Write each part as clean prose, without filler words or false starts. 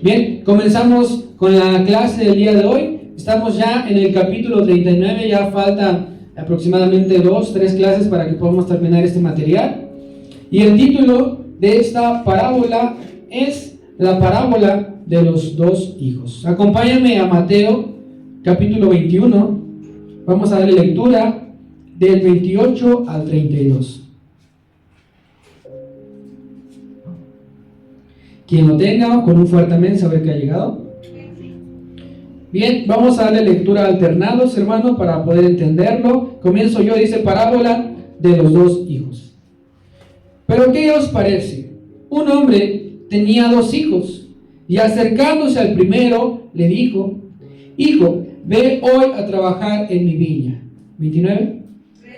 Bien, comenzamos con la clase del día de hoy. Estamos ya en el capítulo 39, ya faltan aproximadamente 2-3 clases para que podamos terminar este material. Y el título de esta parábola es la parábola de los dos hijos. Acompáñame a Mateo capítulo 21. Vamos a darle lectura del 28 al 32. Quien lo tenga, con un fuerte amén, saber que ha llegado. Bien, vamos a darle lectura alternados, hermano, para poder entenderlo. Comienzo yo, dice parábola de los dos hijos. Pero ¿qué os parece? Un hombre tenía 2 hijos, y acercándose al primero, le dijo: Hijo, ve hoy a trabajar en mi viña. 29.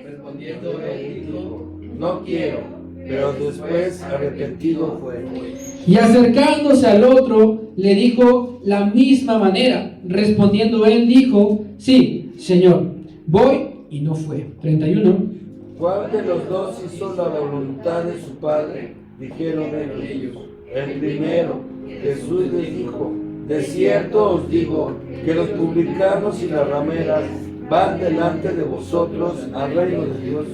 Respondiendo él dijo: No quiero, pero después arrepentido fue. Y acercándose al otro, le dijo la misma manera. Respondiendo él dijo: Sí, Señor, voy, y no fue. 31. ¿Cuál de los dos hizo la voluntad de su padre? Dijeron ellos: El primero. Jesús les dijo: De cierto os digo que los publicanos y las rameras van delante de vosotros al reino de Dios.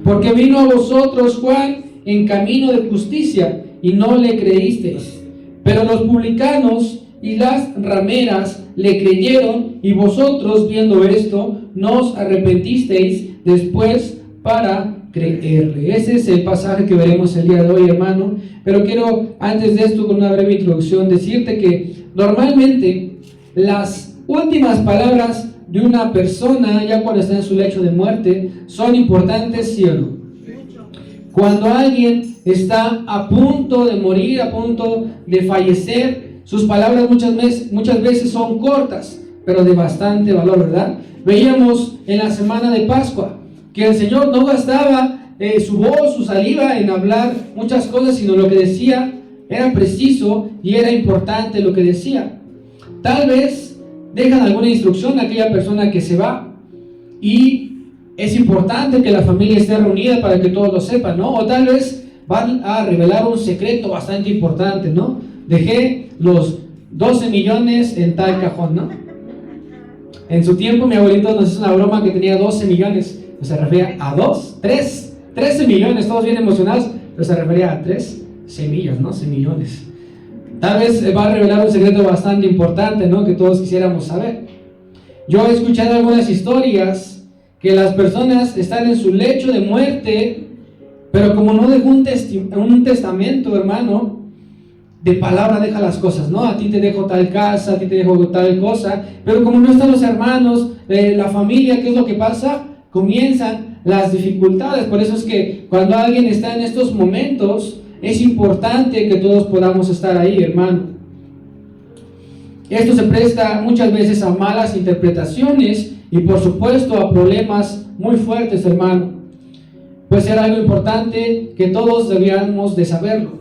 Porque vino a vosotros Juan en camino de justicia, y no le creísteis. Pero los publicanos y las rameras le creyeron, y vosotros, viendo esto, no os arrepentisteis después para creerle. Ese es el pasaje que veremos el día de hoy, hermano. Pero quiero, antes de esto, con una breve introducción, decirte que normalmente las últimas palabras de una persona, ya cuando está en su lecho de muerte, son importantes, ¿sí o no? Cuando alguien está a punto de morir, a punto de fallecer, sus palabras muchas veces son cortas, pero de bastante valor, ¿verdad? Veíamos en la semana de Pascua que el Señor no gastaba su voz, su saliva en hablar muchas cosas, sino lo que decía era preciso y era importante lo que decía. Tal vez dejan alguna instrucción a aquella persona que se va, y es importante que la familia esté reunida para que todos lo sepan, ¿no? O tal vez van a revelar un secreto bastante importante, ¿no? Dejé los 12 millones en tal cajón, ¿no? En su tiempo mi abuelito nos hizo una broma que tenía 12 millones, se refería a 13 millones, todos bien emocionados, pero se refería a 3 semillas, ¿no? Semillones. Tal vez va a revelar un secreto bastante importante, ¿no? Que todos quisiéramos saber. Yo he escuchado algunas historias que las personas están en su lecho de muerte, pero como no dejó un testamento, hermano, de palabra deja las cosas, ¿no? A ti te dejo tal casa, a ti te dejo tal cosa, pero como no están los hermanos, la familia, ¿qué es lo que pasa? Comienzan las dificultades. Por eso es que cuando alguien está en estos momentos, es importante que todos podamos estar ahí, hermano. Esto se presta muchas veces a malas interpretaciones y por supuesto a problemas muy fuertes, hermano. Pues era algo importante que todos debíamos de saberlo.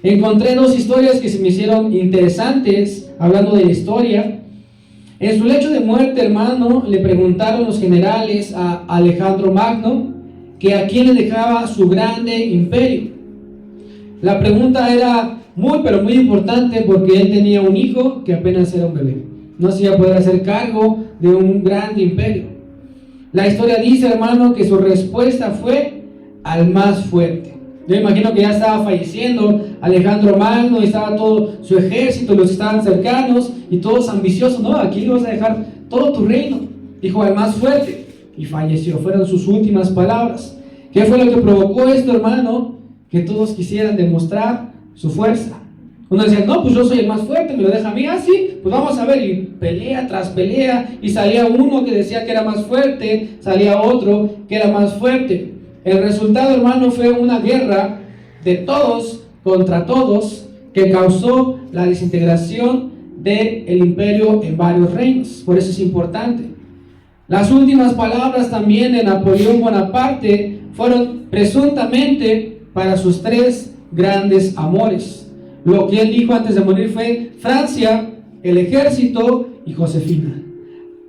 Encontré 2 historias que se me hicieron interesantes, hablando de la historia. En su lecho de muerte, hermano, le preguntaron los generales a Alejandro Magno que a quién le dejaba su grande imperio. La pregunta era muy, pero muy importante, porque él tenía un hijo que apenas era un bebé. No se iba a poder hacer cargo de un gran imperio. La historia dice, hermano, que su respuesta fue al más fuerte. Yo imagino que ya estaba falleciendo Alejandro Magno, y estaba todo su ejército, los que estaban cercanos, y todos ambiciosos, ¿no? Aquí le vas a dejar todo tu reino. Dijo al más fuerte, y falleció. Fueron sus últimas palabras. ¿Qué fue lo que provocó esto, hermano? Que todos quisieran demostrar su fuerza. Uno decía: no, pues yo soy el más fuerte, me lo deja a mí, así, pues vamos a ver. Y pelea tras pelea, y salía uno que decía que era más fuerte, salía otro que era más fuerte. El resultado, hermano, fue una guerra de todos contra todos, que causó la desintegración del imperio en varios reinos. Por eso es importante. Las últimas palabras también de Napoleón Bonaparte fueron presuntamente para sus 3 grandes amores. Lo que él dijo antes de morir fue: Francia, el ejército y Josefina.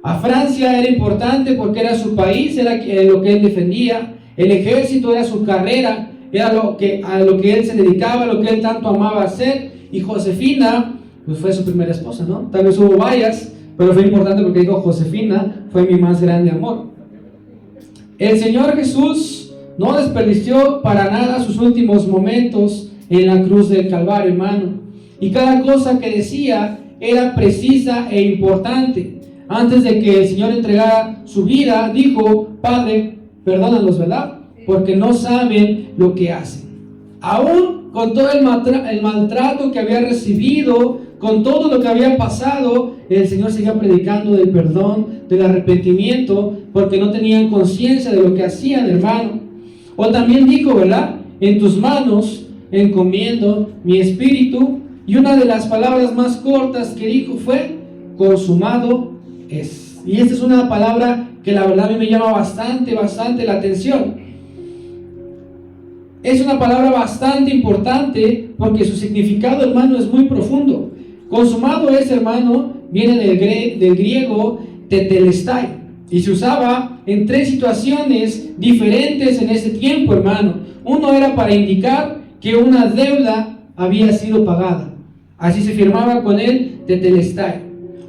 A Francia era importante porque era su país, era lo que él defendía. El ejército era su carrera, era a lo que él se dedicaba, lo que él tanto amaba hacer. Y Josefina, pues fue su primera esposa, ¿no? Tal vez hubo varias, pero fue importante porque dijo: Josefina fue mi más grande amor. El Señor Jesús no desperdició para nada sus últimos momentos en la cruz del Calvario, hermano. Y cada cosa que decía era precisa e importante. Antes de que el Señor entregara su vida, dijo: Padre, perdónalos, ¿verdad? Porque no saben lo que hacen. Aún con todo el maltrato que había recibido, con todo lo que había pasado, el Señor seguía predicando del perdón, del arrepentimiento, porque no tenían conciencia de lo que hacían, hermano. O también dijo, ¿verdad? En tus manos encomiendo mi espíritu. Y una de las palabras más cortas que dijo fue: consumado es. Y esta es una palabra que la verdad a mí me llama bastante la atención. Es una palabra bastante importante porque su significado, hermano, es muy profundo. Consumado es, hermano, viene del griego tetelestai, y se usaba en 3 situaciones diferentes en ese tiempo, hermano. Uno era para indicar que una deuda había sido pagada, así se firmaba con el tetelestai.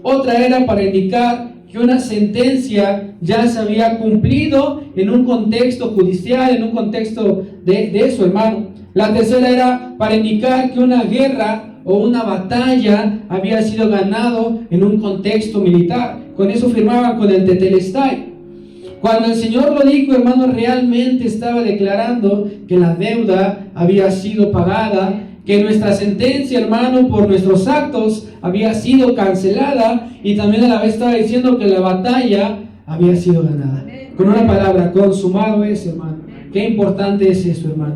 Otra era para indicar que una sentencia ya se había cumplido en un contexto judicial, en un contexto de eso, hermano. La tercera era para indicar que una guerra o una batalla había sido ganado en un contexto militar. Con eso firmaban con el tetelestai. Cuando el Señor lo dijo, hermano, realmente estaba declarando que la deuda había sido pagada, que nuestra sentencia, hermano, por nuestros actos había sido cancelada, y también a la vez estaba diciendo que la batalla había sido ganada. Con una palabra, consumado es, hermano. Qué importante es eso, hermano.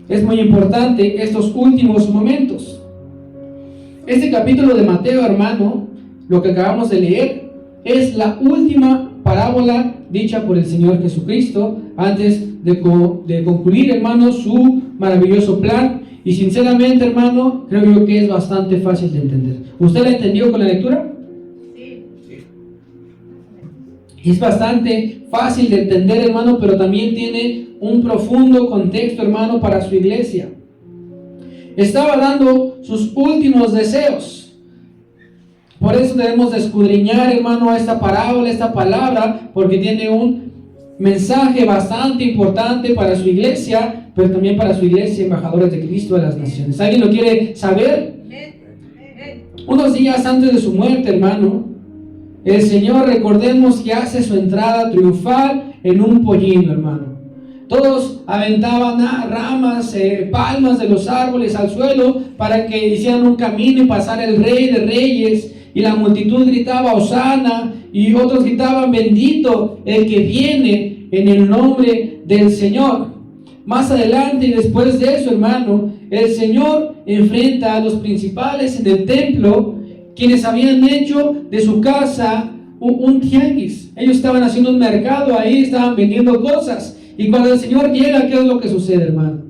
Es muy importante estos últimos momentos. Este capítulo de Mateo, hermano, lo que acabamos de leer, es la última parábola dicha por el Señor Jesucristo antes de concluir, hermano, su maravilloso plan. Y sinceramente, hermano, creo yo que es bastante fácil de entender. ¿Usted la entendió con la lectura? Sí. Es bastante fácil de entender, hermano, pero también tiene un profundo contexto, hermano, para su iglesia. Estaba dando sus últimos deseos. Por eso debemos de escudriñar, hermano, esta parábola, esta palabra, porque tiene un mensaje bastante importante para su iglesia, pero también para su iglesia, embajadores de Cristo de las naciones. ¿Alguien lo quiere saber? Unos días antes de su muerte, hermano, el Señor, recordemos que hace su entrada triunfal en un pollino, hermano. Todos aventaban ramas, palmas de los árboles al suelo para que hicieran un camino y pasara el Rey de Reyes. Y la multitud gritaba Hosana, y otros gritaban bendito el que viene en el nombre del Señor. Más adelante y después de eso, hermano, el Señor enfrenta a los principales en el templo, quienes habían hecho de su casa un tianguis. Ellos estaban haciendo un mercado ahí, estaban vendiendo cosas. Y cuando el Señor llega, ¿qué es lo que sucede, hermano?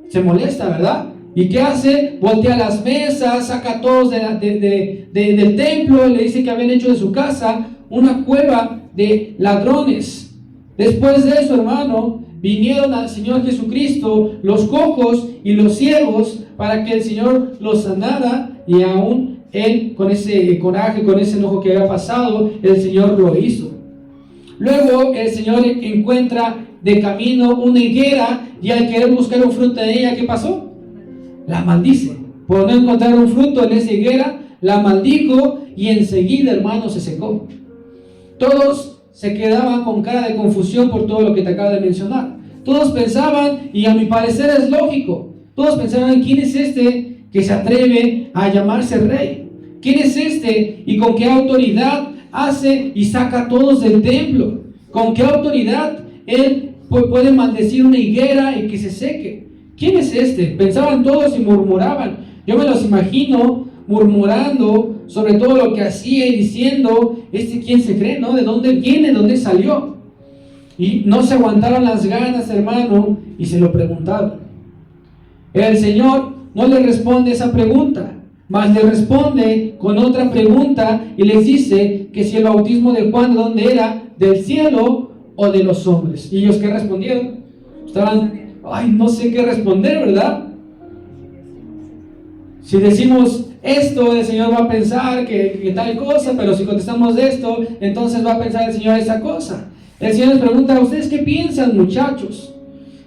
Se molesta, ¿verdad? ¿Y qué hace? Voltea las mesas, saca a todos del templo, le dice que habían hecho de su casa una cueva de ladrones. Después de eso, hermano, vinieron al Señor Jesucristo los cojos y los ciegos para que el Señor los sanara, y aún él, con ese coraje, con ese enojo que había pasado, el Señor lo hizo. Luego el Señor encuentra de camino una higuera, y al querer buscar un fruto de ella, ¿qué pasó? La maldice. Por no encontrar un fruto en esa higuera, la maldijo, y enseguida, hermano, se secó. Todos se quedaban con cara de confusión por todo lo que te acabo de mencionar. Todos pensaban, y a mi parecer es lógico, todos pensaban: ¿quién es este que se atreve a llamarse rey? ¿Quién es este y con qué autoridad hace y saca a todos del templo? ¿Con qué autoridad él puede maldecir una higuera y que se seque? ¿Quién es este? Pensaban todos y murmuraban. Yo me los imagino murmurando sobre todo lo que hacía y diciendo: ¿quién se cree, no? ¿De dónde viene? ¿De dónde salió? Y no se aguantaron las ganas, hermano, y se lo preguntaron. El Señor no le responde esa pregunta, mas le responde con otra pregunta y les dice que si el bautismo de Juan, ¿de dónde era? ¿Del cielo o de los hombres? ¿Y ellos qué respondieron? Estaban ay, no sé qué responder, ¿verdad? Si decimos esto, el Señor va a pensar que tal cosa, pero si contestamos esto, entonces va a pensar el Señor esa cosa. El Señor les pregunta, ¿a ustedes qué piensan, muchachos?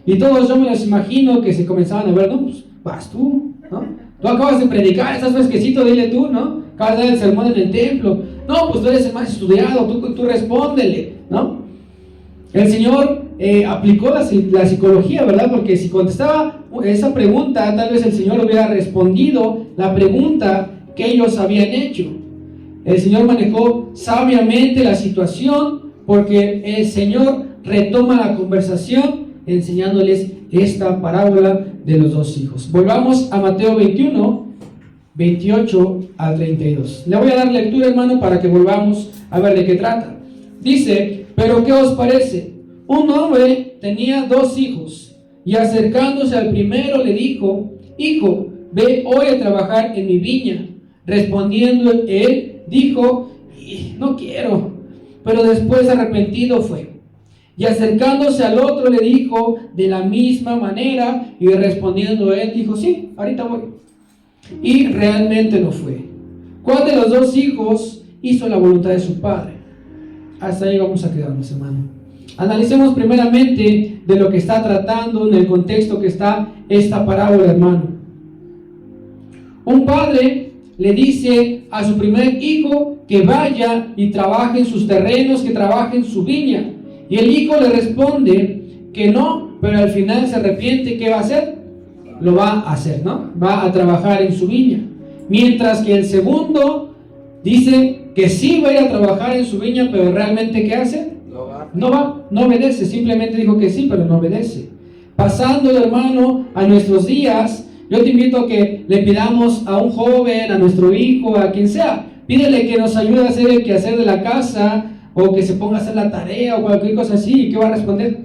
Y todos yo me los imagino que se comenzaban a ver, no, pues vas tú, ¿no? Tú acabas de predicar, estás fresquecito, dile tú, ¿no? Acabas de dar el sermón en el templo. No, pues tú eres el más estudiado, tú respóndele, ¿no? El Señor aplicó la psicología, ¿verdad? Porque si contestaba esa pregunta, tal vez el Señor hubiera respondido la pregunta que ellos habían hecho. El Señor manejó sabiamente la situación porque el Señor retoma la conversación enseñándoles esta parábola de los dos hijos. Volvamos a Mateo 21, 28 al 32. Le voy a dar lectura, hermano, para que volvamos a ver de qué trata. Dice, pero ¿qué os parece? Un hombre tenía 2 hijos, y acercándose al primero le dijo, hijo, ve hoy a trabajar en mi viña. Respondiendo él, dijo, no quiero. Pero después arrepentido fue. Y acercándose al otro le dijo de la misma manera, y respondiendo él, dijo, sí, ahorita voy. Y realmente no fue. ¿Cuál de los 2 hijos hizo la voluntad de su padre? Hasta ahí vamos a quedarnos, hermano. Analicemos primeramente de lo que está tratando, en el contexto que está esta parábola, hermano. Un padre le dice a su primer hijo que vaya y trabaje en sus terrenos, que trabaje en su viña. Y el hijo le responde que no, pero al final se arrepiente. ¿Qué va a hacer? Lo va a hacer, ¿no? Va a trabajar en su viña. Mientras que el segundo dice que sí va a ir a trabajar en su viña, pero realmente ¿qué hace? No obedece, simplemente dijo que sí, pero no obedece. Pasando, hermano, a nuestros días, yo te invito a que le pidamos a un joven, a nuestro hijo, a quien sea, pídele que nos ayude a hacer el quehacer de la casa, o que se ponga a hacer la tarea, o cualquier cosa así. ¿Y qué va a responder?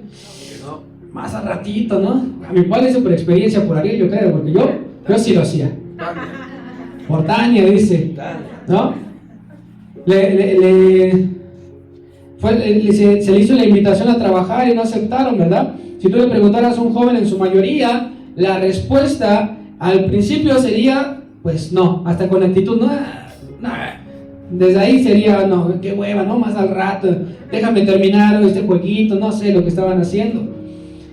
No, más al ratito, ¿no? A mi padre hizo por experiencia, por Ariel, yo creo, porque yo sí lo hacía. Por Tania, dice, ¿no? Se le hizo la invitación a trabajar y no aceptaron, ¿verdad? Si tú le preguntaras a un joven, en su mayoría, la respuesta al principio sería, pues no, hasta con actitud, no. Desde ahí sería, no, qué hueva, no, más al rato, déjame terminar este jueguito, no sé lo que estaban haciendo.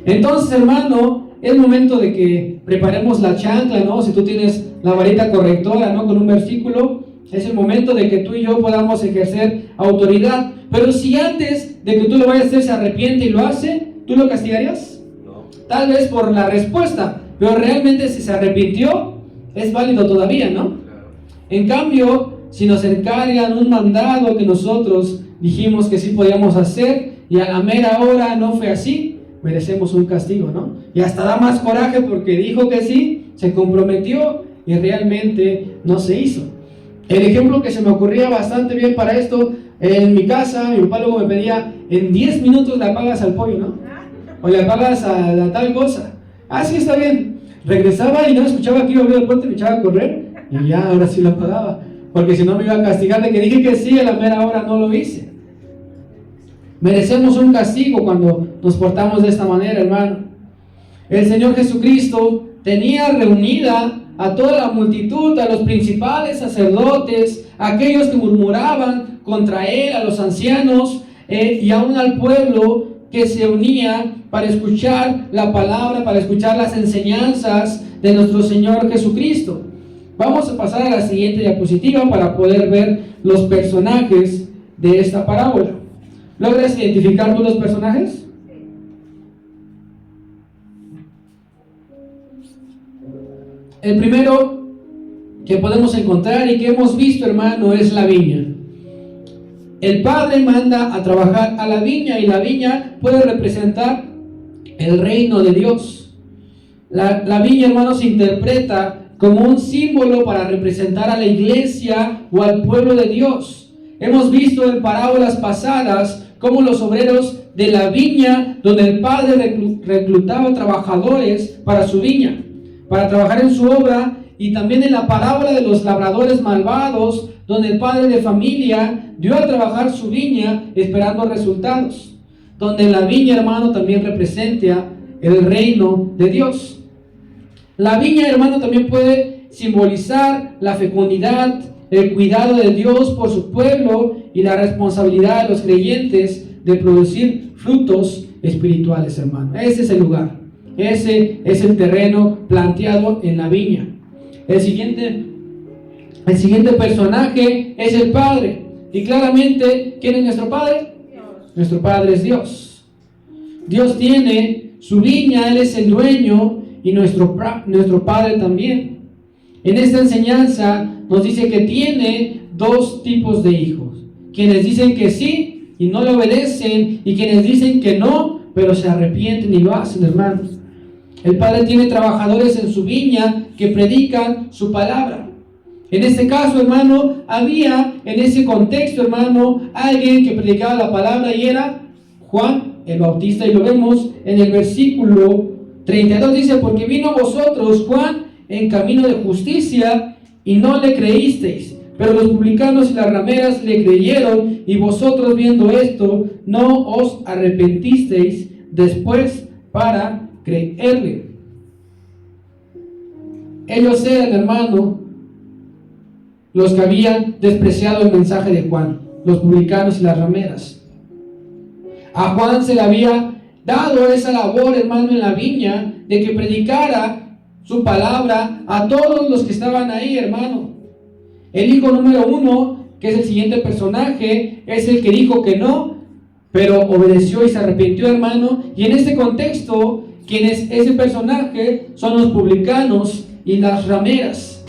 Entonces, hermano, es momento de que preparemos la chancla, ¿no? Si tú tienes la varita correctora, ¿no? Con un versículo, es el momento de que tú y yo podamos ejercer autoridad. Pero si antes de que tú lo vayas a hacer se arrepiente y lo hace, ¿tú lo castigarías? No. Tal vez por la respuesta, pero realmente si se arrepintió, es válido todavía, ¿no? Claro. En cambio, si nos encargan un mandado que nosotros dijimos que sí podíamos hacer y a la mera hora no fue así, merecemos un castigo, ¿no? Y hasta da más coraje porque dijo que sí, se comprometió y realmente no se hizo. El ejemplo que se me ocurría bastante bien para esto, en mi casa, mi papá luego me pedía, en 10 minutos le apagas al pollo, ¿no? O le apagas a la tal cosa. Ah, sí, está bien. Regresaba y no escuchaba que iba a abrir el puente, me echaba a correr y ya, ahora sí lo apagaba. Porque si no me iba a castigar de que dije que sí, a la mera hora no lo hice. Merecemos un castigo cuando nos portamos de esta manera, hermano. El Señor Jesucristo tenía reunida a toda la multitud, a los principales sacerdotes, a aquellos que murmuraban contra Él, a los ancianos y aún al pueblo que se unía para escuchar la palabra, para escuchar las enseñanzas de nuestro Señor Jesucristo. Vamos a pasar a la siguiente diapositiva para poder ver los personajes de esta parábola. ¿Logras identificar tú los personajes? El primero que podemos encontrar y que hemos visto, hermano, es la viña. El padre manda a trabajar a la viña y la viña puede representar el reino de Dios. La viña, hermano, se interpreta como un símbolo para representar a la iglesia o al pueblo de Dios. Hemos visto en parábolas pasadas cómo los obreros de la viña, donde el padre reclutaba trabajadores para su viña, para trabajar en su obra, y también en la parábola de los labradores malvados, donde el padre de familia dio a trabajar su viña esperando resultados, donde la viña, hermano, también representa el reino de Dios. La viña, hermano, también puede simbolizar la fecundidad, el cuidado de Dios por su pueblo y la responsabilidad de los creyentes de producir frutos espirituales, hermano. Ese es el lugar, ese es el terreno planteado en la viña. El siguiente personaje es el Padre. Y claramente, ¿quién es nuestro Padre? Dios. Nuestro Padre es Dios. Dios tiene su viña, Él es el dueño, y nuestro Padre también. En esta enseñanza nos dice que tiene dos tipos de hijos: quienes dicen que sí y no le obedecen, y quienes dicen que no, pero se arrepienten y lo hacen, hermanos. El Padre tiene trabajadores en su viña que predican su palabra. En este caso, hermano, había en ese contexto, hermano, alguien que predicaba la palabra, y era Juan el Bautista, y lo vemos en el versículo 32, dice: porque vino a vosotros Juan en camino de justicia y no le creísteis, pero los publicanos y las rameras le creyeron, y vosotros, viendo esto, no os arrepentisteis después para creerle. Ellos eran, hermano, los que habían despreciado el mensaje de Juan, los publicanos y las rameras. A Juan se le había dado esa labor, hermano, en la viña, de que predicara su palabra a todos los que estaban ahí, hermano. El hijo número 1, que es el siguiente personaje, es el que dijo que no, pero obedeció y se arrepintió, hermano. Y en este contexto, quien es ese personaje son los publicanos y las rameras.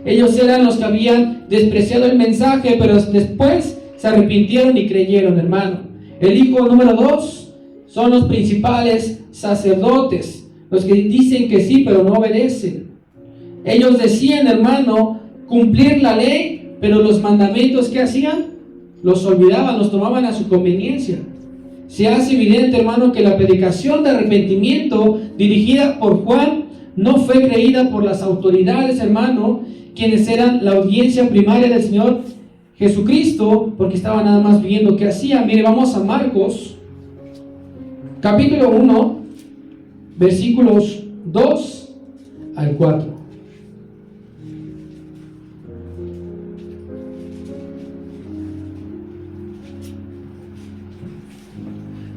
Ellos eran los que habían despreciado el mensaje, pero después se arrepintieron y creyeron, hermano. El hijo número 2 son los principales sacerdotes, los que dicen que sí, pero no obedecen. Ellos decían, hermano, cumplir la ley, pero los mandamientos que hacían, los olvidaban, los tomaban a su conveniencia. Se hace evidente, hermano, que la predicación de arrepentimiento dirigida por Juan no fue creída por las autoridades, hermano, quienes eran la audiencia primaria del Señor Jesucristo, porque estaban nada más viendo qué hacían. Mire, vamos a Marcos, capítulo 1, versículos 2 al 4.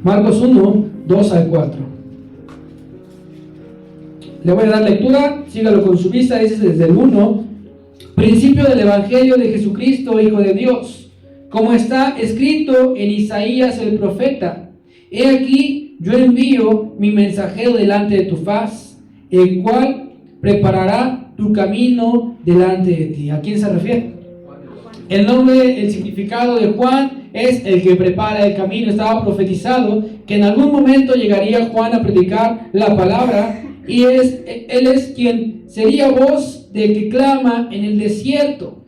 Marcos 1, 2 al 4. Le voy a dar lectura, sígalo con su vista, ese es desde el 1. Principio del Evangelio de Jesucristo, Hijo de Dios, como está escrito en Isaías el profeta: he aquí, yo envío mi mensajero delante de tu faz, el cual preparará tu camino delante de ti. ¿A quién se refiere? El nombre, el significado de Juan es el que prepara el camino. Estaba profetizado que en algún momento llegaría Juan a predicar la palabra, y él es quien sería voz del que clama en el desierto.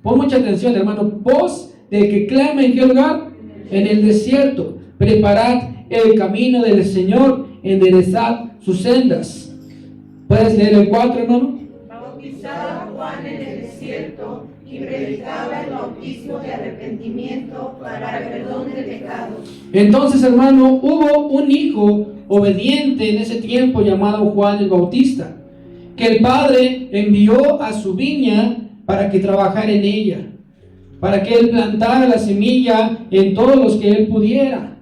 Pon mucha atención, hermano. Voz del que clama ¿en qué lugar? En el desierto. Preparad el camino del Señor, enderezad sus sendas. ¿Puedes leer el 4, hermano? Bautizaba Juan en el desierto y predicaba el bautismo de arrepentimiento para el perdón de pecados. Entonces, hermano, hubo un hijo obediente en ese tiempo llamado Juan el Bautista, que el Padre envió a su viña para que trabajara en ella, para que él plantara la semilla en todos los que él pudiera.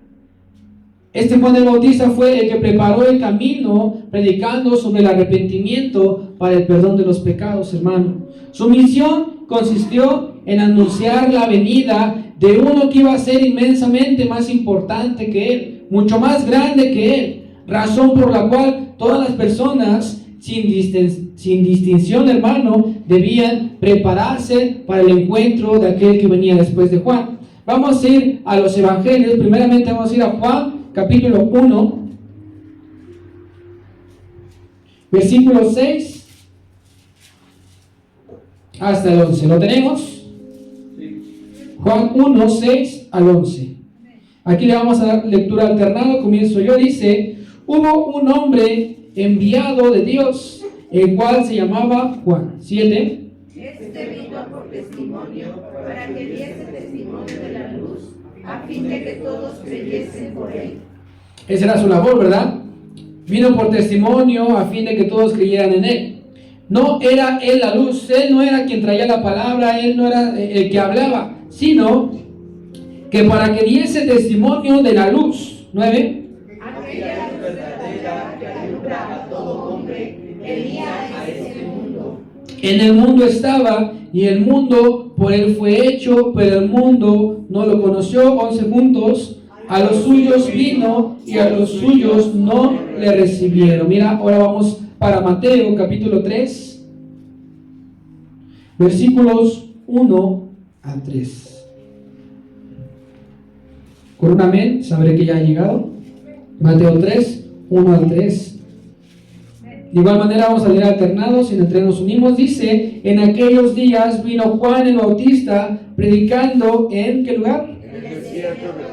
Este Juan el Bautista fue el que preparó el camino, predicando sobre el arrepentimiento para el perdón de los pecados, hermano. Su misión consistió en anunciar la venida de uno que iba a ser inmensamente más importante que él, mucho más grande que él, razón por la cual todas las personas, sin distinción, hermano, debían prepararse para el encuentro de aquel que venía después de Juan. Vamos a ir a los evangelios. Primeramente vamos a ir a Juan, capítulo 1, versículo 6 hasta el 11. ¿Lo tenemos? Juan 1, 6 al 11. Aquí le vamos a dar lectura alternada. Comienzo yo. Dice: hubo un hombre enviado de Dios, el cual se llamaba Juan. 7. Este vino por testimonio, para que diese testimonio de la luz, a fin de que todos creyesen por él. Esa era su labor, ¿verdad? Vino por testimonio a fin de que todos creyeran en él. No era él la luz, él no era quien traía la palabra, él no era el que hablaba, sino que para que diese testimonio de la luz. 9. Aquella luz verdadera que alumbra a todo hombre venía a este mundo. En el mundo estaba, y el mundo por él fue hecho, pero el mundo no lo conoció. 11 puntos. A los suyos vino, y a los suyos no le recibieron. Mira, ahora vamos para Mateo capítulo 3, versículos 1 al 3. Con un amén, sabré que ya ha llegado. Mateo 3, 1 al 3. De igual manera vamos a leer alternados y entre nos unimos. Dice: en aquellos días vino Juan el Bautista predicando ¿en qué lugar?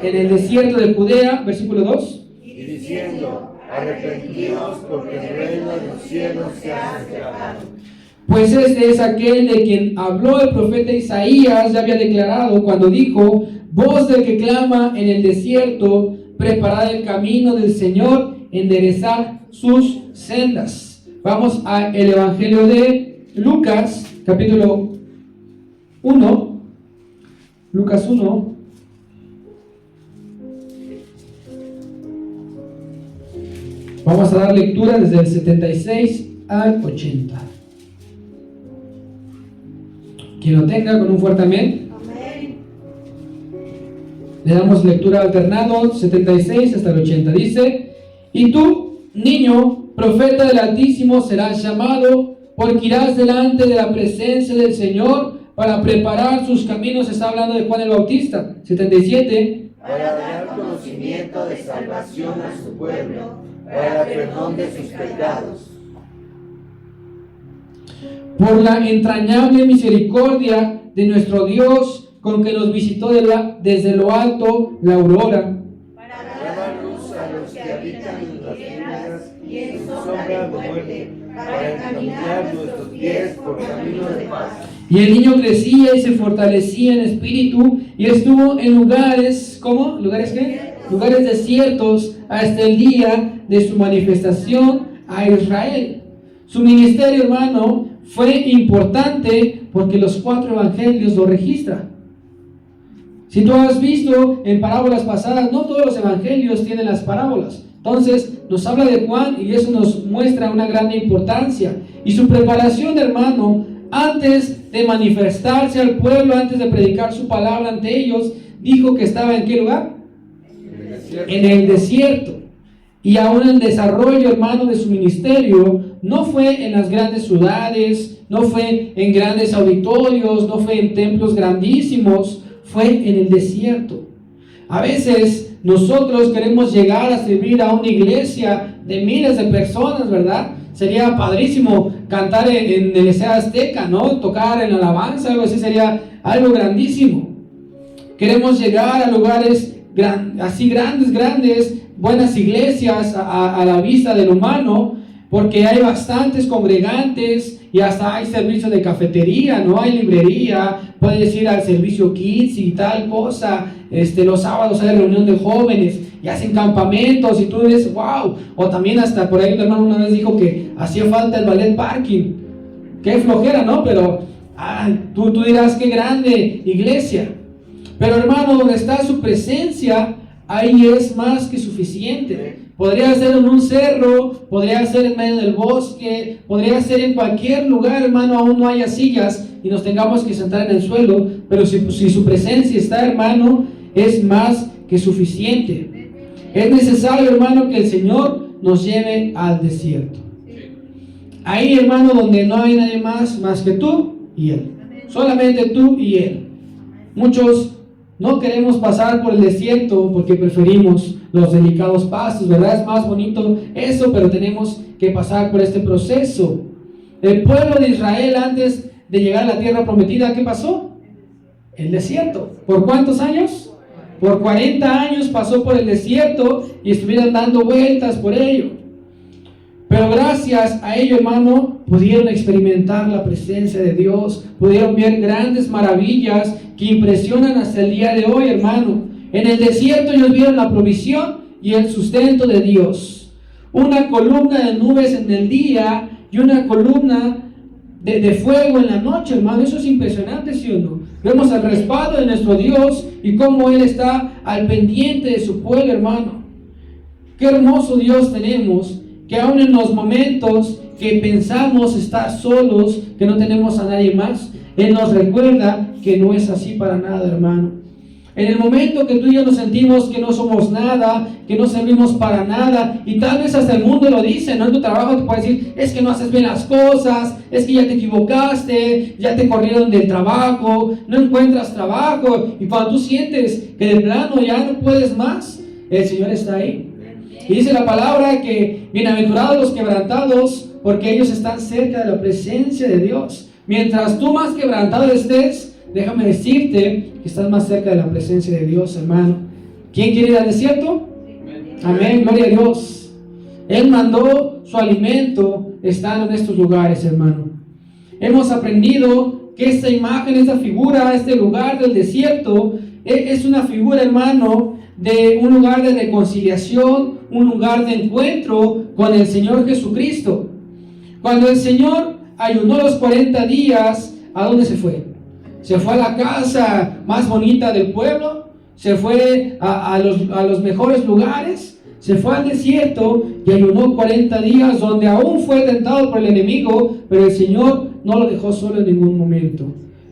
En el desierto de Judea, versículo 2. Y diciendo: arrepentíos, porque el reino de los cielos se ha acercado. Pues este es aquel de quien habló el profeta Isaías, ya había declarado cuando dijo: voz del que clama en el desierto, preparad el camino del Señor, enderezad sus sendas. Vamos al Evangelio de Lucas, capítulo 1. Lucas 1. Vamos a dar lectura desde el 76 al 80. Quien lo tenga, con un fuerte amén. Amén. Le damos lectura alternado, 76 hasta el 80. Dice: y tú, niño, profeta del Altísimo, serás llamado, porque irás delante de la presencia del Señor para preparar sus caminos. Está hablando de Juan el Bautista. 77. Para dar conocimiento de salvación a su pueblo, para perdón de sus pecados. Por la entrañable misericordia de nuestro Dios, con que nos visitó desde lo alto la aurora, Para Para dar dar luz a los que habitan en las tinieblas y en sombra de muerte, para encaminar nuestros pies por camino de paz. y el niño crecía y se fortalecía en espíritu, y estuvo en lugares, ¿cómo? ¿Lugares qué? Lugares desiertos, hasta el día de su manifestación a Israel. Su ministerio, hermano, fue importante porque los 4 evangelios lo registran. Si tú has visto en parábolas pasadas, no todos los evangelios tienen las parábolas. Entonces nos habla de Juan y eso nos muestra una gran importancia. Y su preparación, hermano, antes de manifestarse al pueblo, antes de predicar su palabra ante ellos, dijo que estaba ¿en qué lugar? En el desierto. Y aún el desarrollo, hermano, de su ministerio no fue en las grandes ciudades, no fue en grandes auditorios, no fue en templos grandísimos, fue en el desierto. A veces nosotros queremos llegar a servir a una iglesia de miles de personas, ¿verdad? Sería padrísimo cantar en el Estadio Azteca, ¿no? Tocar en la alabanza, algo así sería algo grandísimo. Queremos llegar a lugares así grandes, buenas iglesias a la vista del humano, porque hay bastantes congregantes y hasta hay servicio de cafetería, no hay librería, puedes ir al servicio kids y tal cosa. Los sábados hay reunión de jóvenes y hacen campamentos y tú dices wow. O también hasta por ahí un hermano una vez dijo que hacía falta el ballet parking. Qué flojera, ¿no? Pero tú dirás qué grande iglesia. Pero hermano, donde está su presencia, ahí es más que suficiente. Podría ser en un cerro, podría ser en medio del bosque, podría ser en cualquier lugar, hermano, aún no haya sillas y nos tengamos que sentar en el suelo, pero si su presencia está, hermano, es más que suficiente. Es necesario, hermano, que el Señor nos lleve al desierto. Ahí, hermano, donde no hay nadie más que tú y Él. Solamente tú y Él. Muchos no queremos pasar por el desierto porque preferimos los delicados pastos, ¿verdad? Es más bonito eso, pero tenemos que pasar por este proceso. El pueblo de Israel, antes de llegar a la tierra prometida, ¿qué pasó? El desierto. ¿Por cuántos años? Por 40 años pasó por el desierto y estuvieron dando vueltas por ello. Pero gracias a ello, hermano, pudieron experimentar la presencia de Dios, pudieron ver grandes maravillas que impresionan hasta el día de hoy, hermano. En el desierto ellos vieron la provisión y el sustento de Dios. una columna de nubes en el día y una columna de fuego en la noche, hermano. Eso es impresionante, ¿sí o no? Vemos el respaldo de nuestro Dios y cómo Él está al pendiente de su pueblo, hermano. Qué hermoso Dios tenemos, que aún en los momentos que pensamos estar solos, que no tenemos a nadie más, Él nos recuerda que no es así para nada, hermano. En el momento que tú y yo nos sentimos que no somos nada, que no servimos para nada, y tal vez hasta el mundo lo dice, ¿no? En tu trabajo te puede decir, es que no haces bien las cosas, es que ya te equivocaste, ya te corrieron del trabajo, no encuentras trabajo, y cuando tú sientes que de plano ya no puedes más, el Señor está ahí. Y dice la palabra que bienaventurados los quebrantados, porque ellos están cerca de la presencia de Dios. Mientras tú más quebrantado estés, déjame decirte que estás más cerca de la presencia de Dios, hermano. ¿Quién quiere ir al desierto? Amén, gloria a Dios. Él mandó su alimento estando en estos lugares, hermano. Hemos aprendido que esta imagen, esta figura, este lugar del desierto, es una figura, hermano, de un lugar de reconciliación, un lugar de encuentro con el Señor Jesucristo. Cuando el Señor ayunó los 40 días, ¿a dónde se fue? Se fue a la casa más bonita del pueblo, se fue a los mejores lugares, se fue al desierto y ayunó 40 días, donde aún fue tentado por el enemigo, pero el Señor no lo dejó solo en ningún momento.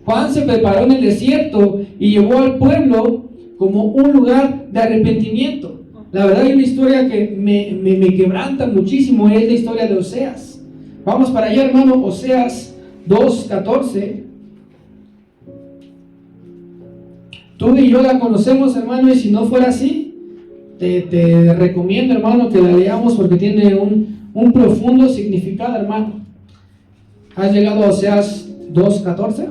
Juan se preparó en el desierto y llevó al pueblo como un lugar de arrepentimiento. La verdad hay una historia que me quebranta muchísimo, es la historia de Oseas. Vamos para allá, hermano. Oseas 2:14. Tú y yo la conocemos, hermano, y si no fuera así, te recomiendo, hermano, que la leamos porque tiene un profundo significado, hermano. ¿Has llegado a Oseas 2:14?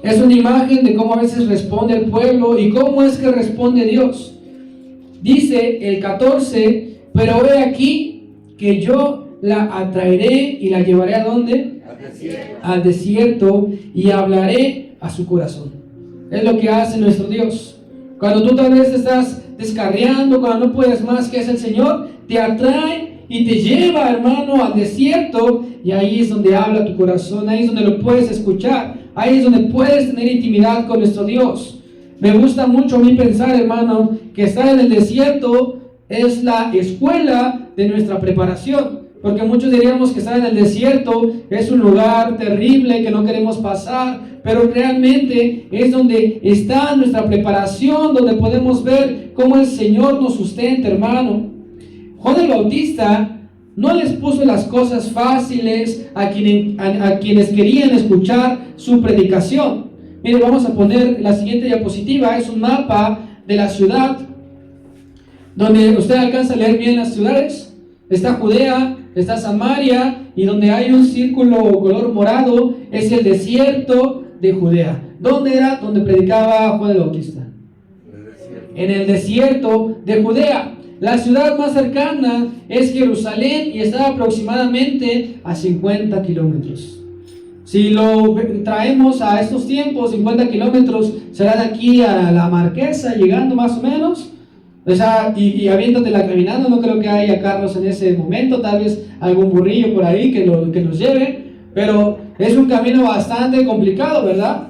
Es una imagen de cómo a veces responde el pueblo y cómo es que responde Dios. Dice el 14, pero he aquí que yo la atraeré y la llevaré ¿a dónde? Al desierto, y hablaré a su corazón. Es lo que hace nuestro Dios. Cuando tú tal vez estás descarriando, cuando no puedes más, ¿qué es el Señor? Te atrae y te lleva, hermano, al desierto, y ahí es donde habla tu corazón, ahí es donde lo puedes escuchar, ahí es donde puedes tener intimidad con nuestro Dios. Me gusta mucho a mí pensar, hermano, que estar en el desierto es la escuela de nuestra preparación. Porque muchos diríamos que estar en el desierto es un lugar terrible que no queremos pasar, pero realmente es donde está nuestra preparación, donde podemos ver cómo el Señor nos sustenta, hermano. Juan el Bautista no les puso las cosas fáciles a quienes querían escuchar su predicación. Mire, vamos a poner la siguiente diapositiva. Es un mapa de la ciudad, donde usted alcanza a leer bien las ciudades. Está Judea, está Samaria, y donde hay un círculo color morado es el desierto de Judea. ¿Dónde era? Donde predicaba Juan el Bautista. En el desierto de Judea. La ciudad más cercana es Jerusalén y está aproximadamente a 50 kilómetros. Si lo traemos a estos tiempos, 50 kilómetros será de aquí a la Marquesa, llegando más o menos. O sea, y aviéntatela caminando. No creo que haya carros en ese momento, tal vez algún burrillo por ahí que nos lleve, pero es un camino bastante complicado, ¿verdad?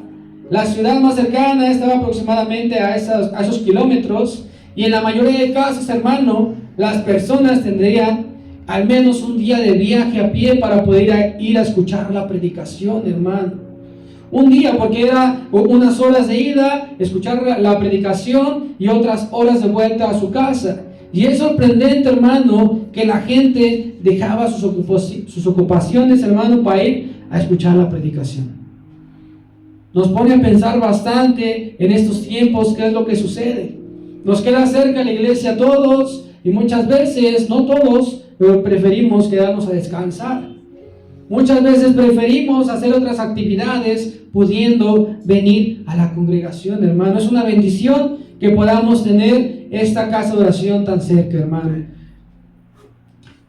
La ciudad más cercana estaba aproximadamente a esos kilómetros, y en la mayoría de casos, hermano, las personas tendrían al menos un día de viaje a pie para poder ir a escuchar la predicación, hermano. Un día, porque era unas horas de ida, escuchar la predicación, y otras horas de vuelta a su casa. Y es sorprendente, hermano, que la gente dejaba sus ocupaciones, hermano, para ir a escuchar la predicación. Nos pone a pensar bastante en estos tiempos qué es lo que sucede. Nos queda cerca la iglesia a todos, y muchas veces, no todos, pero preferimos quedarnos a descansar. Muchas veces preferimos hacer otras actividades pudiendo venir a la congregación, hermano. Es una bendición que podamos tener esta casa de oración tan cerca, hermano.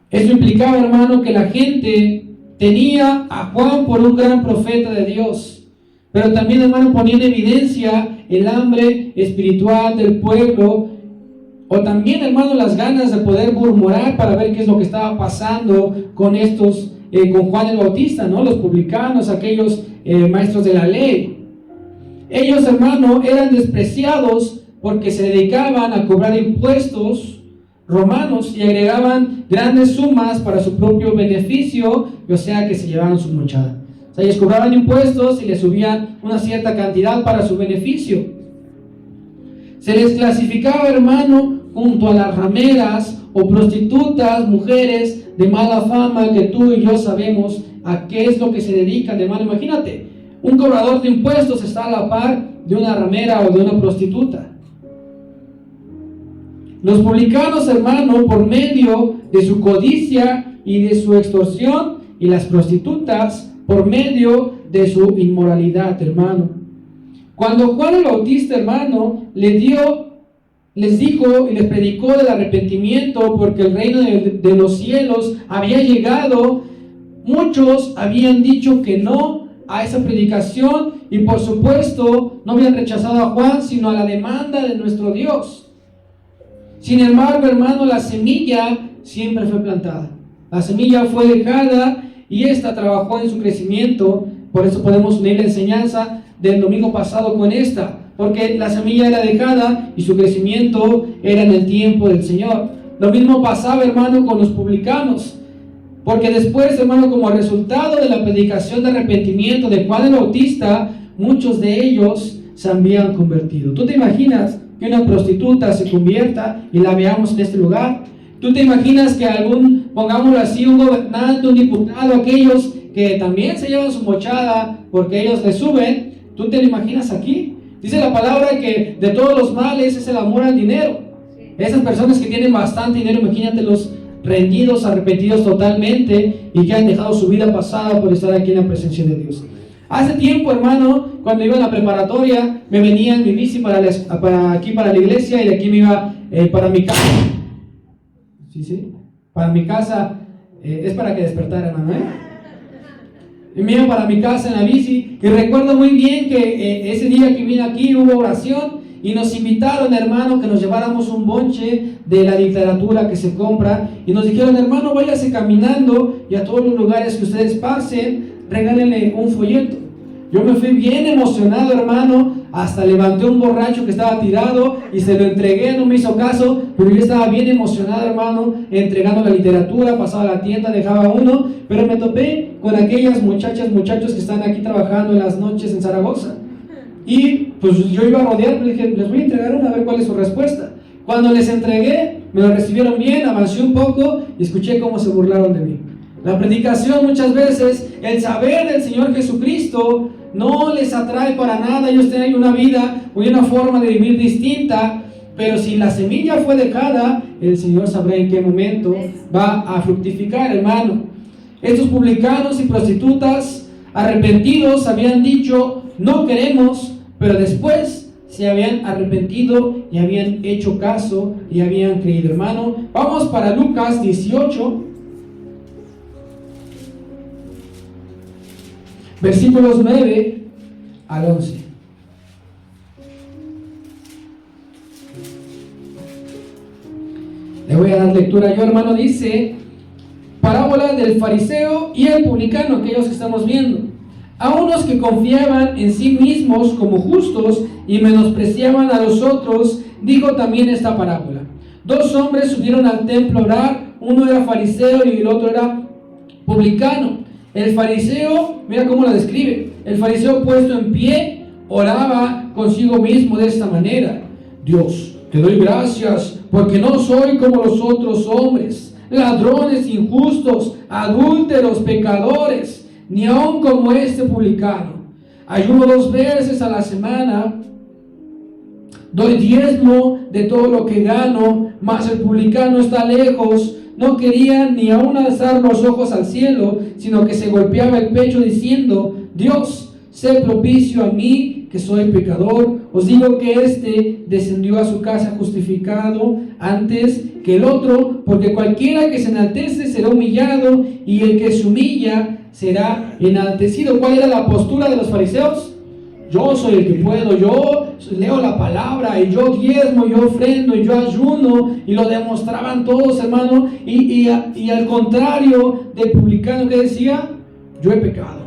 Esto implicaba, hermano, que la gente tenía a Juan por un gran profeta de Dios, pero también, hermano, ponía en evidencia el hambre espiritual del pueblo. O también, hermano, las ganas de poder murmurar para ver qué es lo que estaba pasando con estos, con Juan el Bautista, ¿no? Los publicanos, aquellos maestros de la ley. Ellos, hermano, eran despreciados porque se dedicaban a cobrar impuestos romanos y agregaban grandes sumas para su propio beneficio, o sea que se llevaban su mochada. O sea, ellos cobraban impuestos y les subían una cierta cantidad para su beneficio. Se les clasificaba, hermano, junto a las rameras o prostitutas, mujeres de mala fama, que tú y yo sabemos a qué es lo que se dedican, hermano. Imagínate, un cobrador de impuestos está a la par de una ramera o de una prostituta. Los publicanos, hermano, por medio de su codicia y de su extorsión, y las prostitutas por medio de su inmoralidad, hermano. Cuando Juan el Bautista, hermano, les dijo y les predicó del arrepentimiento porque el reino de los cielos había llegado, muchos habían dicho que no a esa predicación y por supuesto no habían rechazado a Juan, sino a la demanda de nuestro Dios. Sin embargo, hermano, la semilla siempre fue plantada. La semilla fue dejada y esta trabajó en su crecimiento. Por eso podemos unir la enseñanza del domingo pasado con esta, porque la semilla era dejada y su crecimiento era en el tiempo del Señor. Lo mismo pasaba, hermano, con los publicanos, porque después, hermano, como resultado de la predicación de arrepentimiento de Juan el Bautista, muchos de ellos se habían convertido. ¿Tú te imaginas que una prostituta se convierta y la veamos en este lugar? ¿Tú te imaginas que pongámoslo así, un gobernante, un diputado, aquellos que también se llevan su mochada porque ellos le suben? ¿Tú te lo imaginas aquí? Dice la palabra que de todos los males es el amor al dinero. Esas personas que tienen bastante dinero, imagínatelos rendidos, arrepentidos totalmente y que han dejado su vida pasada por estar aquí en la presencia de Dios. Hace tiempo, hermano, cuando iba a la preparatoria, me venía en mi bici para la iglesia y de aquí me iba para mi casa. Sí, para mi casa, es para que despertara, hermano, Y me iba para mi casa en la bici y recuerdo muy bien que ese día que vine aquí hubo oración y nos invitaron, hermano, que nos lleváramos un bonche de la literatura que se compra y nos dijeron, hermano, váyase caminando y a todos los lugares que ustedes pasen, regálenle un folleto. Yo me fui bien emocionado, hermano, hasta levanté un borracho que estaba tirado y se lo entregué, no me hizo caso, pero yo estaba bien emocionado, hermano, entregando la literatura, pasaba a la tienda, dejaba uno, pero me topé con aquellas muchachos que están aquí trabajando en las noches en Zaragoza. Y pues yo iba a rodear, pero dije, les voy a entregar una a ver cuál es su respuesta. Cuando les entregué, me lo recibieron bien, avancé un poco y escuché cómo se burlaron de mí. La predicación muchas veces, el saber del Señor Jesucristo no les atrae para nada. Ellos tienen una vida o una forma de vivir distinta, pero si la semilla fue dejada, el Señor sabrá en qué momento va a fructificar, hermano. Estos publicanos y prostitutas arrepentidos habían dicho, no queremos, pero después se habían arrepentido y habían hecho caso y habían creído, hermano. Vamos para Lucas 18. Versículos 9 al 11. Le voy a dar lectura yo, hermano. Dice, parábola del fariseo y el publicano, aquellos que estamos viendo. A unos que confiaban en sí mismos como justos y menospreciaban a los otros, dijo también esta parábola. Dos hombres subieron al templo a orar, uno era fariseo y el otro era publicano. El fariseo, mira cómo la describe, el fariseo puesto en pie, oraba consigo mismo de esta manera: Dios, te doy gracias porque no soy como los otros hombres, ladrones, injustos, adúlteros, pecadores, ni aun como este publicano. Ayuno 2 veces a la semana, doy diezmo de todo lo que gano, mas el publicano está lejos. No quería ni aún alzar los ojos al cielo, sino que se golpeaba el pecho diciendo: Dios, sé propicio a mí, que soy pecador. Os digo que este descendió a su casa justificado antes que el otro, porque cualquiera que se enaltece será humillado, y el que se humilla será enaltecido. ¿Cuál era la postura de los fariseos? yo soy el que puedo, yo leo la palabra, y yo diezmo, yo ofrendo, y yo ayuno, y lo demostraban todos, hermano, y al contrario del publicano que decía, yo he pecado.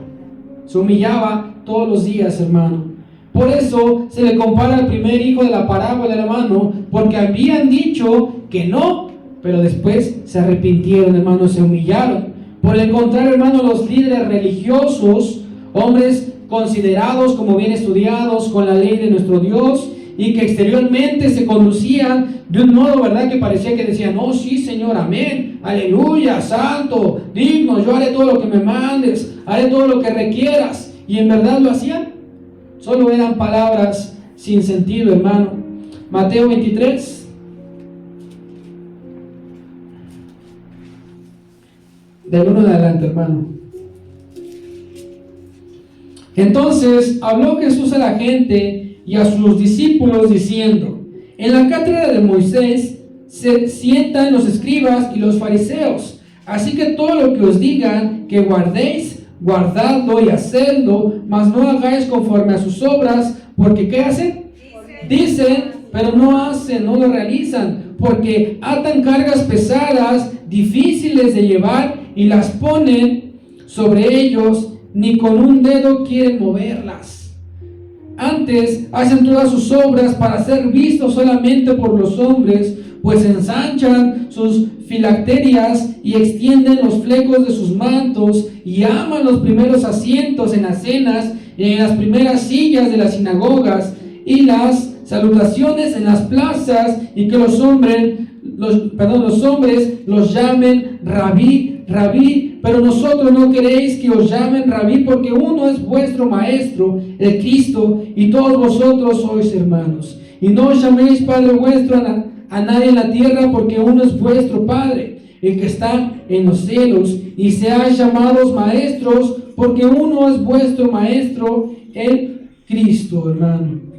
Se humillaba todos los días, hermano. Por eso se le compara al primer hijo de la parábola, hermano, porque habían dicho que no, pero después se arrepintieron, hermano, se humillaron. Por el contrario, hermano, los líderes religiosos, hombres considerados como bien estudiados con la ley de nuestro Dios y que exteriormente se conducían de un modo, ¿verdad?, que parecía que decían, oh sí, Señor, amén, aleluya, santo, digno, yo haré todo lo que me mandes, haré todo lo que requieras, y en verdad lo hacían. Solo eran palabras sin sentido, hermano. Mateo 23. Del 1 en adelante, hermano. Entonces habló Jesús a la gente y a sus discípulos diciendo, en la cátedra de Moisés se sientan los escribas y los fariseos, así que todo lo que os digan que guardéis, guardadlo y hacedlo, mas no hagáis conforme a sus obras, porque ¿qué hacen? Dicen, pero no hacen, no lo realizan, porque atan cargas pesadas, difíciles de llevar, y las ponen sobre ellos, ni con un dedo quieren moverlas. Antes hacen todas sus obras para ser vistos solamente por los hombres, pues ensanchan sus filacterias y extienden los flecos de sus mantos y aman los primeros asientos en las cenas y en las primeras sillas de las sinagogas y las salutaciones en las plazas, y que los hombres los llamen rabí, rabí, pero nosotros no queréis que os llamen rabí, porque uno es vuestro maestro, el Cristo, y todos vosotros sois hermanos. Y no os llaméis Padre vuestro a nadie en la tierra, porque uno es vuestro Padre, el que está en los cielos, y seáis llamados maestros, porque uno es vuestro maestro, el Cristo, hermano.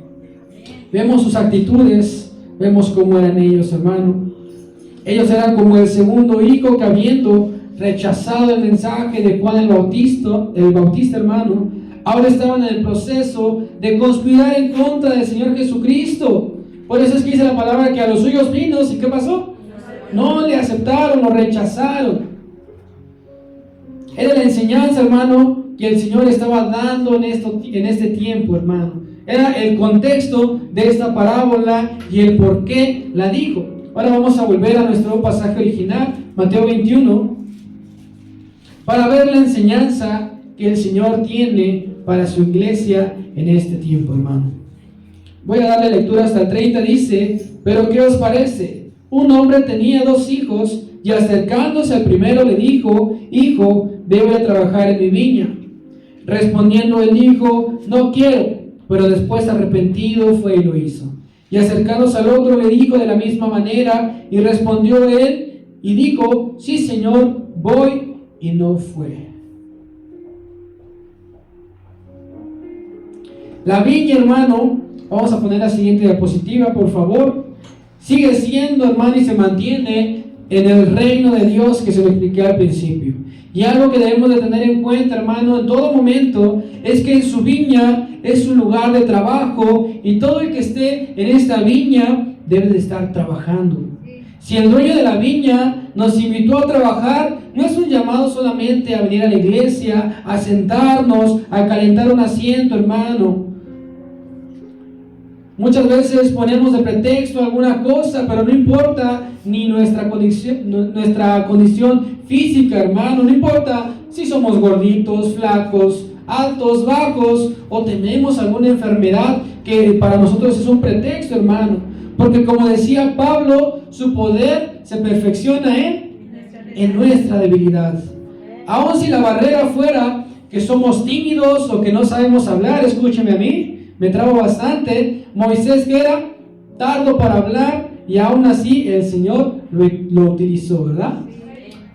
Vemos sus actitudes, vemos cómo eran ellos, hermano. Ellos eran como el segundo hijo que, habiendo rechazado el mensaje de Juan el Bautista, hermano, ahora estaban en el proceso de conspirar en contra del Señor Jesucristo. Por eso es que dice la palabra que a los suyos vino, ¿y qué pasó? No le aceptaron, lo rechazaron. Era la enseñanza, hermano, que el Señor estaba dando en este tiempo, hermano. Era el contexto de esta parábola y el por qué la dijo. Ahora vamos a volver a nuestro pasaje original, Mateo 21, para ver la enseñanza que el Señor tiene para su iglesia en este tiempo, hermano. Voy a darle lectura hasta el 30, dice, pero ¿qué os parece? Un hombre tenía 2 hijos, y acercándose al primero le dijo, hijo, debe trabajar en mi viña. Respondiendo él dijo, no quiero, pero después arrepentido fue y lo hizo. Y acercándose al otro le dijo de la misma manera, y respondió él y dijo, sí, Señor, voy, y no fue. La viña, hermano, vamos a poner la siguiente diapositiva, por favor, sigue siendo, hermano, y se mantiene en el reino de Dios que se lo expliqué al principio. Y algo que debemos de tener en cuenta, hermano, en todo momento, es que en su viña es un lugar de trabajo, y todo el que esté en esta viña debe de estar trabajando. Si el dueño de la viña nos invitó a trabajar, no es un llamado solamente a venir a la iglesia, a sentarnos, a calentar un asiento, hermano. Muchas veces ponemos de pretexto alguna cosa, pero no importa ni nuestra condición física, hermano. No importa si somos gorditos, flacos, altos, bajos, o tenemos alguna enfermedad que para nosotros es un pretexto, hermano. Porque como decía Pablo, su poder se perfecciona en nuestra debilidad. Aun si la barrera fuera que somos tímidos o que no sabemos hablar, escúcheme a mí, me trabo bastante. Moisés, que era tardo para hablar, y aún así el Señor lo utilizó, ¿verdad?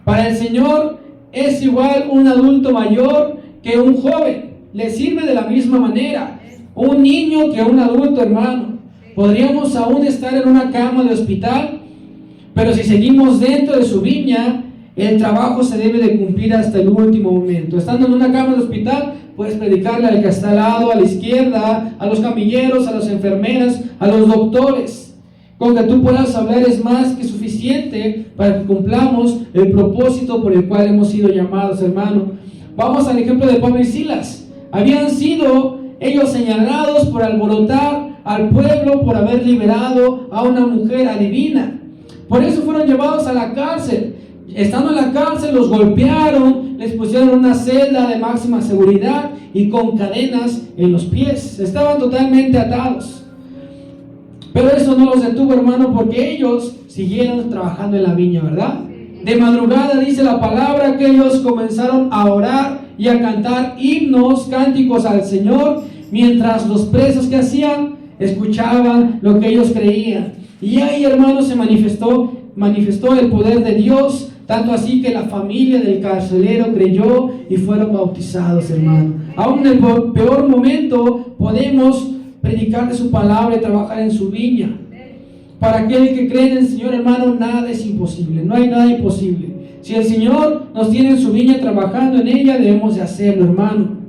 Para el Señor es igual un adulto mayor que un joven, le sirve de la misma manera. Un niño que un adulto, hermano. Podríamos aún estar en una cama de hospital, pero si seguimos dentro de su viña, el trabajo se debe de cumplir hasta el último momento. Estando en una cama de hospital, puedes predicarle al que está al lado, a la izquierda, a los camilleros, a las enfermeras, a los doctores. Con que tú puedas hablar es más que suficiente para que cumplamos el propósito por el cual hemos sido llamados, hermano. Vamos al ejemplo de Pablo y Silas. Habían sido ellos señalados por alborotar al pueblo, por haber liberado a una mujer adivina. Por eso fueron llevados a la cárcel. Estando en la cárcel los golpearon, les pusieron una celda de máxima seguridad y con cadenas en los pies. Estaban totalmente atados. Pero eso no los detuvo, hermano, porque ellos siguieron trabajando en la viña, ¿verdad? De madrugada dice la palabra que ellos comenzaron a orar y a cantar himnos, cánticos al Señor, mientras los presos que hacían escuchaban lo que ellos creían. Y ahí, hermanos, se manifestó el poder de Dios, tanto así que la familia del carcelero creyó y fueron bautizados, hermano. Aún en el peor momento podemos predicar de su palabra y trabajar en su viña. Para aquel que cree en el Señor, hermano, nada es imposible, no hay nada imposible. Si el Señor nos tiene en su viña trabajando en ella, debemos de hacerlo, hermano.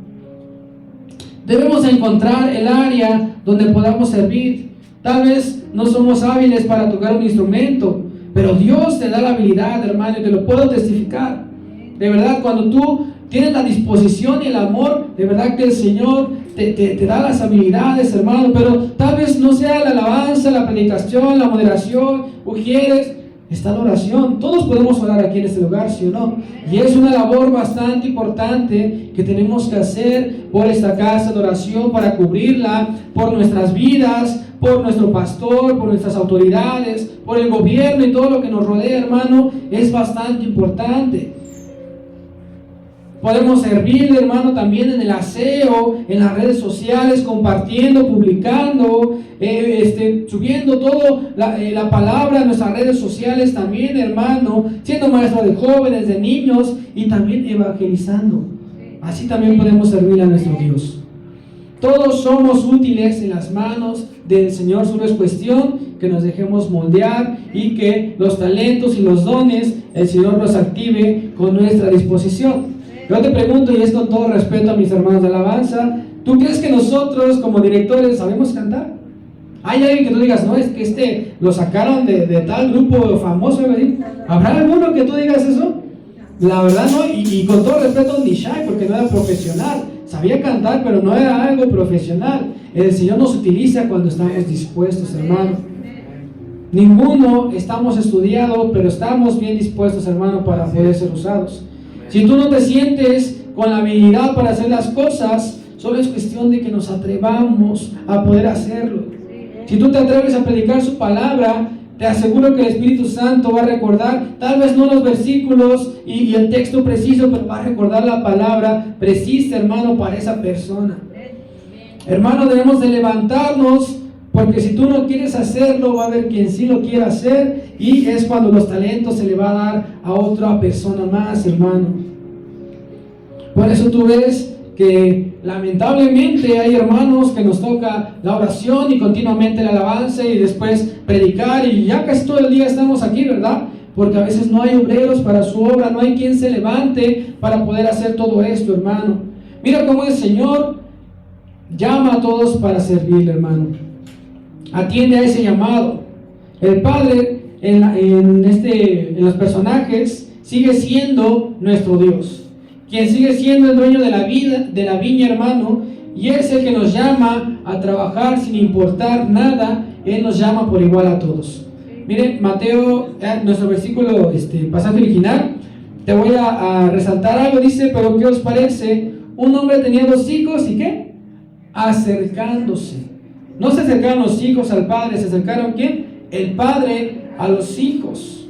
Debemos encontrar el área donde podamos servir. Tal vez no somos hábiles para tocar un instrumento, pero Dios te da la habilidad, hermano, y te lo puedo testificar. De verdad, cuando tú tienes la disposición y el amor, de verdad que el Señor te da las habilidades, hermano. Pero tal vez no sea la alabanza, la predicación, la moderación, ujieres. Está la oración. Todos podemos orar aquí en este lugar, ¿sí o no? Y es una labor bastante importante que tenemos que hacer por esta casa de oración, para cubrirla, por nuestras vidas, por nuestro pastor, por nuestras autoridades, por el gobierno y todo lo que nos rodea, hermano. Es bastante importante. Podemos servirle, hermano, también en el aseo, en las redes sociales, compartiendo, publicando, subiendo todo la palabra en nuestras redes sociales también, hermano, siendo maestro de jóvenes, de niños y también evangelizando. Así también podemos servirle a nuestro Dios. Todos somos útiles en las manos del Señor, solo es cuestión que nos dejemos moldear y que los talentos y los dones el Señor los active con nuestra disposición. Yo te pregunto, y es con todo respeto a mis hermanos de alabanza, ¿tú crees que nosotros como directores sabemos cantar? ¿Hay alguien que tú digas, no, es que lo sacaron de tal grupo famoso? ¿Habrá alguno que tú digas eso? La verdad no, y con todo respeto ni Shai, porque no era profesional. Sabía cantar, pero no era algo profesional. El Señor nos utiliza cuando estamos dispuestos, hermano. Ninguno estamos estudiados, pero estamos bien dispuestos, hermano, para poder ser usados. Si tú no te sientes con la habilidad para hacer las cosas, solo es cuestión de que nos atrevamos a poder hacerlo. Si tú te atreves a predicar su palabra, te aseguro que el Espíritu Santo va a recordar, tal vez no los versículos y el texto preciso, pero va a recordar la palabra precisa, hermano, para esa persona. Hermano, debemos de levantarnos, porque si tú no quieres hacerlo, va a haber quien sí lo quiera hacer, y es cuando los talentos se le va a dar a otra persona más, hermano. Por eso tú ves que lamentablemente hay hermanos que nos toca la oración y continuamente la alabanza y después predicar, y ya casi todo el día estamos aquí, ¿verdad? Porque a veces no hay obreros para su obra, no hay quien se levante para poder hacer todo esto, hermano. Mira cómo el Señor llama a todos para servirle, hermano. Atiende a ese llamado. El Padre en los personajes sigue siendo nuestro Dios, quien sigue siendo el dueño de la vida, de la viña, hermano, y es el que nos llama a trabajar sin importar nada. Él nos llama por igual a todos. Miren, Mateo, nuestro versículo, pasaje original, te voy a resaltar algo. Dice, pero ¿qué os parece? Un hombre tenía 2 hijos, ¿y qué? Acercándose. No se acercaron los hijos al padre, se acercaron ¿quién? El padre a los hijos.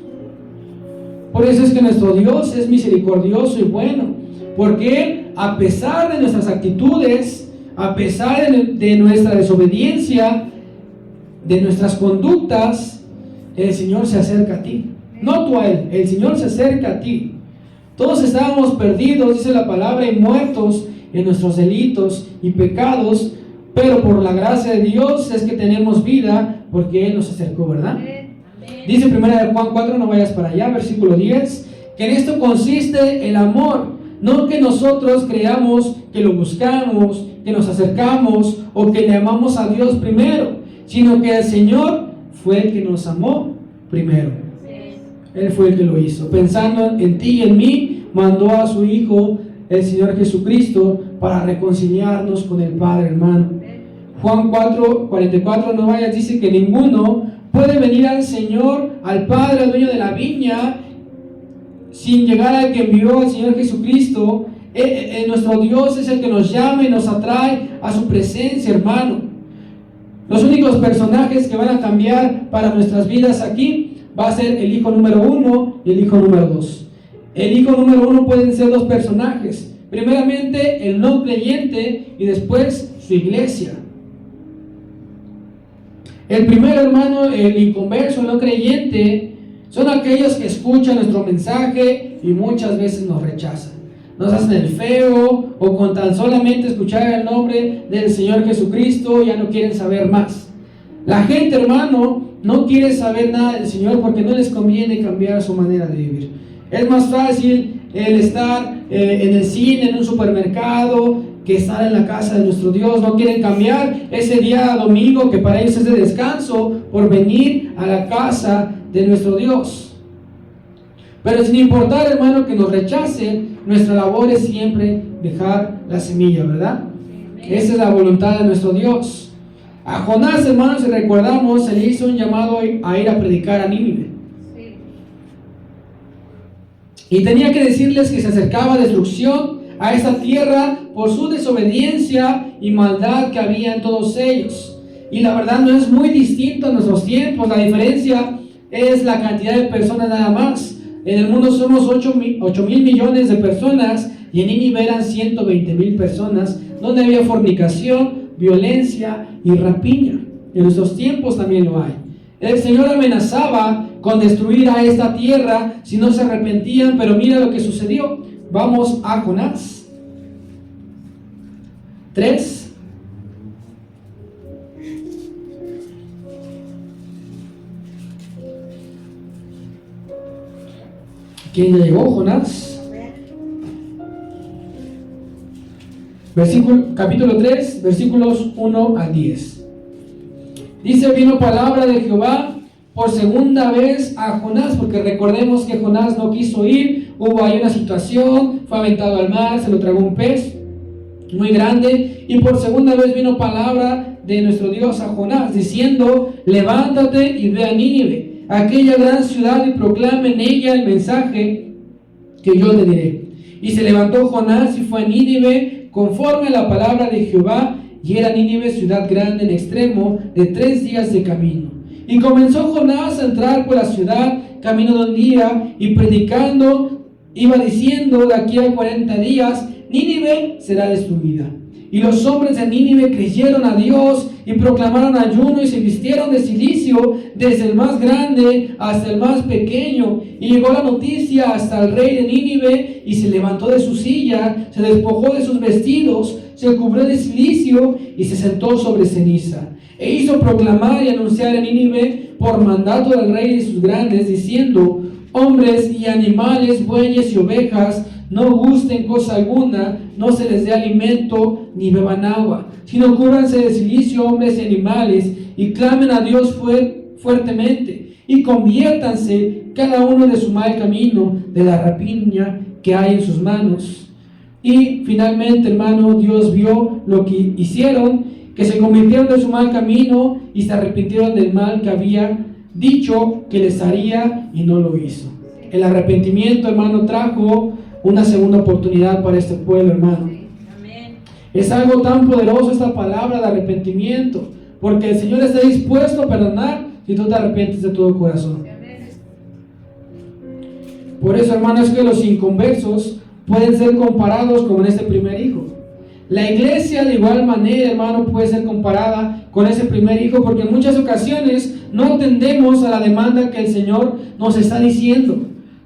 Por eso es que nuestro Dios es misericordioso y bueno, porque Él, a pesar de nuestras actitudes, a pesar de nuestra desobediencia, de nuestras conductas, el Señor se acerca a ti. No tú a Él, el Señor se acerca a ti. Todos estábamos perdidos, dice la palabra, y muertos en nuestros delitos y pecados, pero por la gracia de Dios es que tenemos vida, porque Él nos acercó, ¿verdad? Dice 1 Juan 4, no vayas para allá, versículo 10, que en esto consiste el amor, No que nosotros creamos que lo buscamos, que nos acercamos o que le amamos a Dios primero, sino que el Señor fue el que nos amó primero. Él fue el que lo hizo. Pensando en ti y en mí, mandó a su Hijo, el Señor Jesucristo, para reconciliarnos con el Padre, hermano. Juan 4:44, no vayas, dice que ninguno puede venir al Señor, al Padre, al dueño de la viña, sin llegar al que envió al Señor Jesucristo. Nuestro Dios es el que nos llama y nos atrae a su presencia, hermano. Los únicos personajes que van a cambiar para nuestras vidas aquí va a ser el hijo número 1 y el hijo número 2. El hijo número 1 pueden ser dos personajes. Primeramente el no creyente y después su iglesia. El primero, hermano, el inconverso, el no creyente, son aquellos que escuchan nuestro mensaje y muchas veces nos rechazan. Nos hacen el feo, o con tan solamente escuchar el nombre del Señor Jesucristo ya no quieren saber más. La gente, hermano, no quiere saber nada del Señor porque no les conviene cambiar su manera de vivir. Es más fácil el estar en el cine, en un supermercado, que estar en la casa de nuestro Dios. No quieren cambiar ese día domingo que para ellos es de descanso por venir a la casa de nuestro Dios. Pero sin importar, hermano, que nos rechacen, nuestra labor es siempre dejar la semilla, ¿verdad? Esa es la voluntad de nuestro Dios. A Jonás, hermanos, si recordamos, se le hizo un llamado a ir a predicar a Nínive. Y tenía que decirles que se acercaba destrucción a esa tierra por su desobediencia y maldad que había en todos ellos. Y la verdad no es muy distinto a nuestros tiempos. La diferencia es la cantidad de personas nada más. En el mundo somos 8,000 millones de personas y en Nínive eran 120,000 personas, donde había fornicación, violencia y rapiña. En nuestros tiempos también lo hay. El Señor amenazaba con destruir a esta tierra si no se arrepentían, pero mira lo que sucedió. Vamos a Jonás 3. ¿Quién llegó? Jonás. Capítulo 3, versículos 1 al 10. Dice: vino palabra de Jehová por segunda vez a Jonás, porque recordemos que Jonás no quiso ir, hubo ahí una situación, fue aventado al mar, se lo tragó un pez muy grande, y por segunda vez vino palabra de nuestro Dios a Jonás, diciendo: levántate y ve a Nínive, aquella gran ciudad, y proclama en ella el mensaje que yo te diré. Y se levantó Jonás y fue a Nínive conforme a la palabra de Jehová, y era Nínive ciudad grande en extremo, de 3 días de camino. Y comenzó Jonás a entrar por la ciudad camino de un día, y predicando iba diciendo: de aquí a 40 días Nínive será destruida. Y los hombres de Nínive creyeron a Dios y proclamaron ayuno y se vistieron de cilicio, desde el más grande hasta el más pequeño. Y llegó la noticia hasta el rey de Nínive, y se levantó de su silla, se despojó de sus vestidos, se cubrió de silicio y se sentó sobre ceniza. E hizo proclamar y anunciar en Nínive por mandato del rey y sus grandes, diciendo: hombres y animales, bueyes y ovejas, no gusten cosa alguna, no se les dé alimento ni beban agua, sino cúbranse de silicio hombres y animales, y clamen a Dios fuertemente, y conviértanse cada uno de su mal camino, de la rapiña que hay en sus manos. Y finalmente, hermano, Dios vio lo que hicieron, que se convirtieron de su mal camino y se arrepintieron del mal que había dicho que les haría, y no lo hizo. El arrepentimiento, hermano, trajo una segunda oportunidad para este pueblo, hermano. Amén. Es algo tan poderoso esta palabra de arrepentimiento, porque el Señor está dispuesto a perdonar si tú te arrepientes de todo corazón. Amén. Por eso, hermano, es que los inconversos pueden ser comparados con este primer hijo. La iglesia, de igual manera, hermano, puede ser comparada con ese primer hijo, porque en muchas ocasiones no atendemos a la demanda que el Señor nos está diciendo.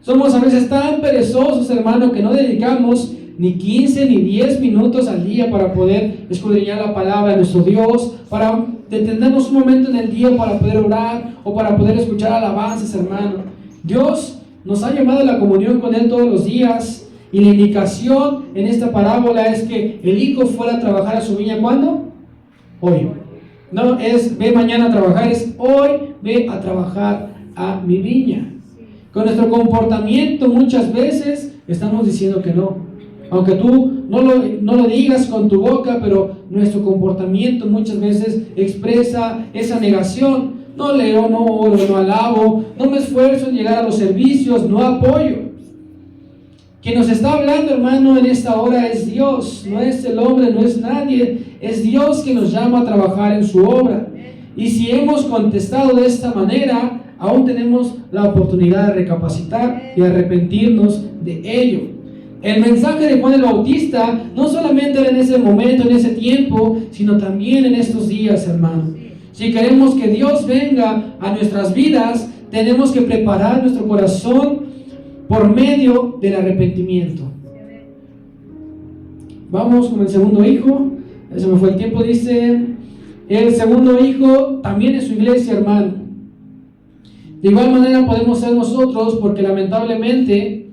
Somos a veces tan perezosos, hermano, que no dedicamos ni 15 ni 10 minutos al día para poder escudriñar la palabra de nuestro Dios, para detenernos un momento en el día para poder orar o para poder escuchar alabanzas, hermano. Dios nos ha llamado a la comunión con Él todos los días, Y la indicación en esta parábola es que el hijo fuera a trabajar a su viña, ¿cuándo? Hoy. No es ve mañana a trabajar, es hoy ve a trabajar a mi viña. Con nuestro comportamiento muchas veces estamos diciendo que no. Aunque tú no lo digas con tu boca, pero nuestro comportamiento muchas veces expresa esa negación. No leo, no oro, no alabo, no me esfuerzo en llegar a los servicios, no apoyo. Quien nos está hablando, hermano, en esta hora es Dios, no es el hombre, no es nadie, es Dios que nos llama a trabajar en su obra. Y si hemos contestado de esta manera, aún tenemos la oportunidad de recapacitar y arrepentirnos de ello. El mensaje de Juan el Bautista no solamente era en ese momento, en ese tiempo, sino también en estos días, hermano. Si queremos que Dios venga a nuestras vidas, tenemos que preparar nuestro corazón por medio del arrepentimiento. Vamos con el segundo hijo. Se me fue el tiempo, dice. El segundo hijo también es su iglesia, hermano. De igual manera podemos ser nosotros, porque lamentablemente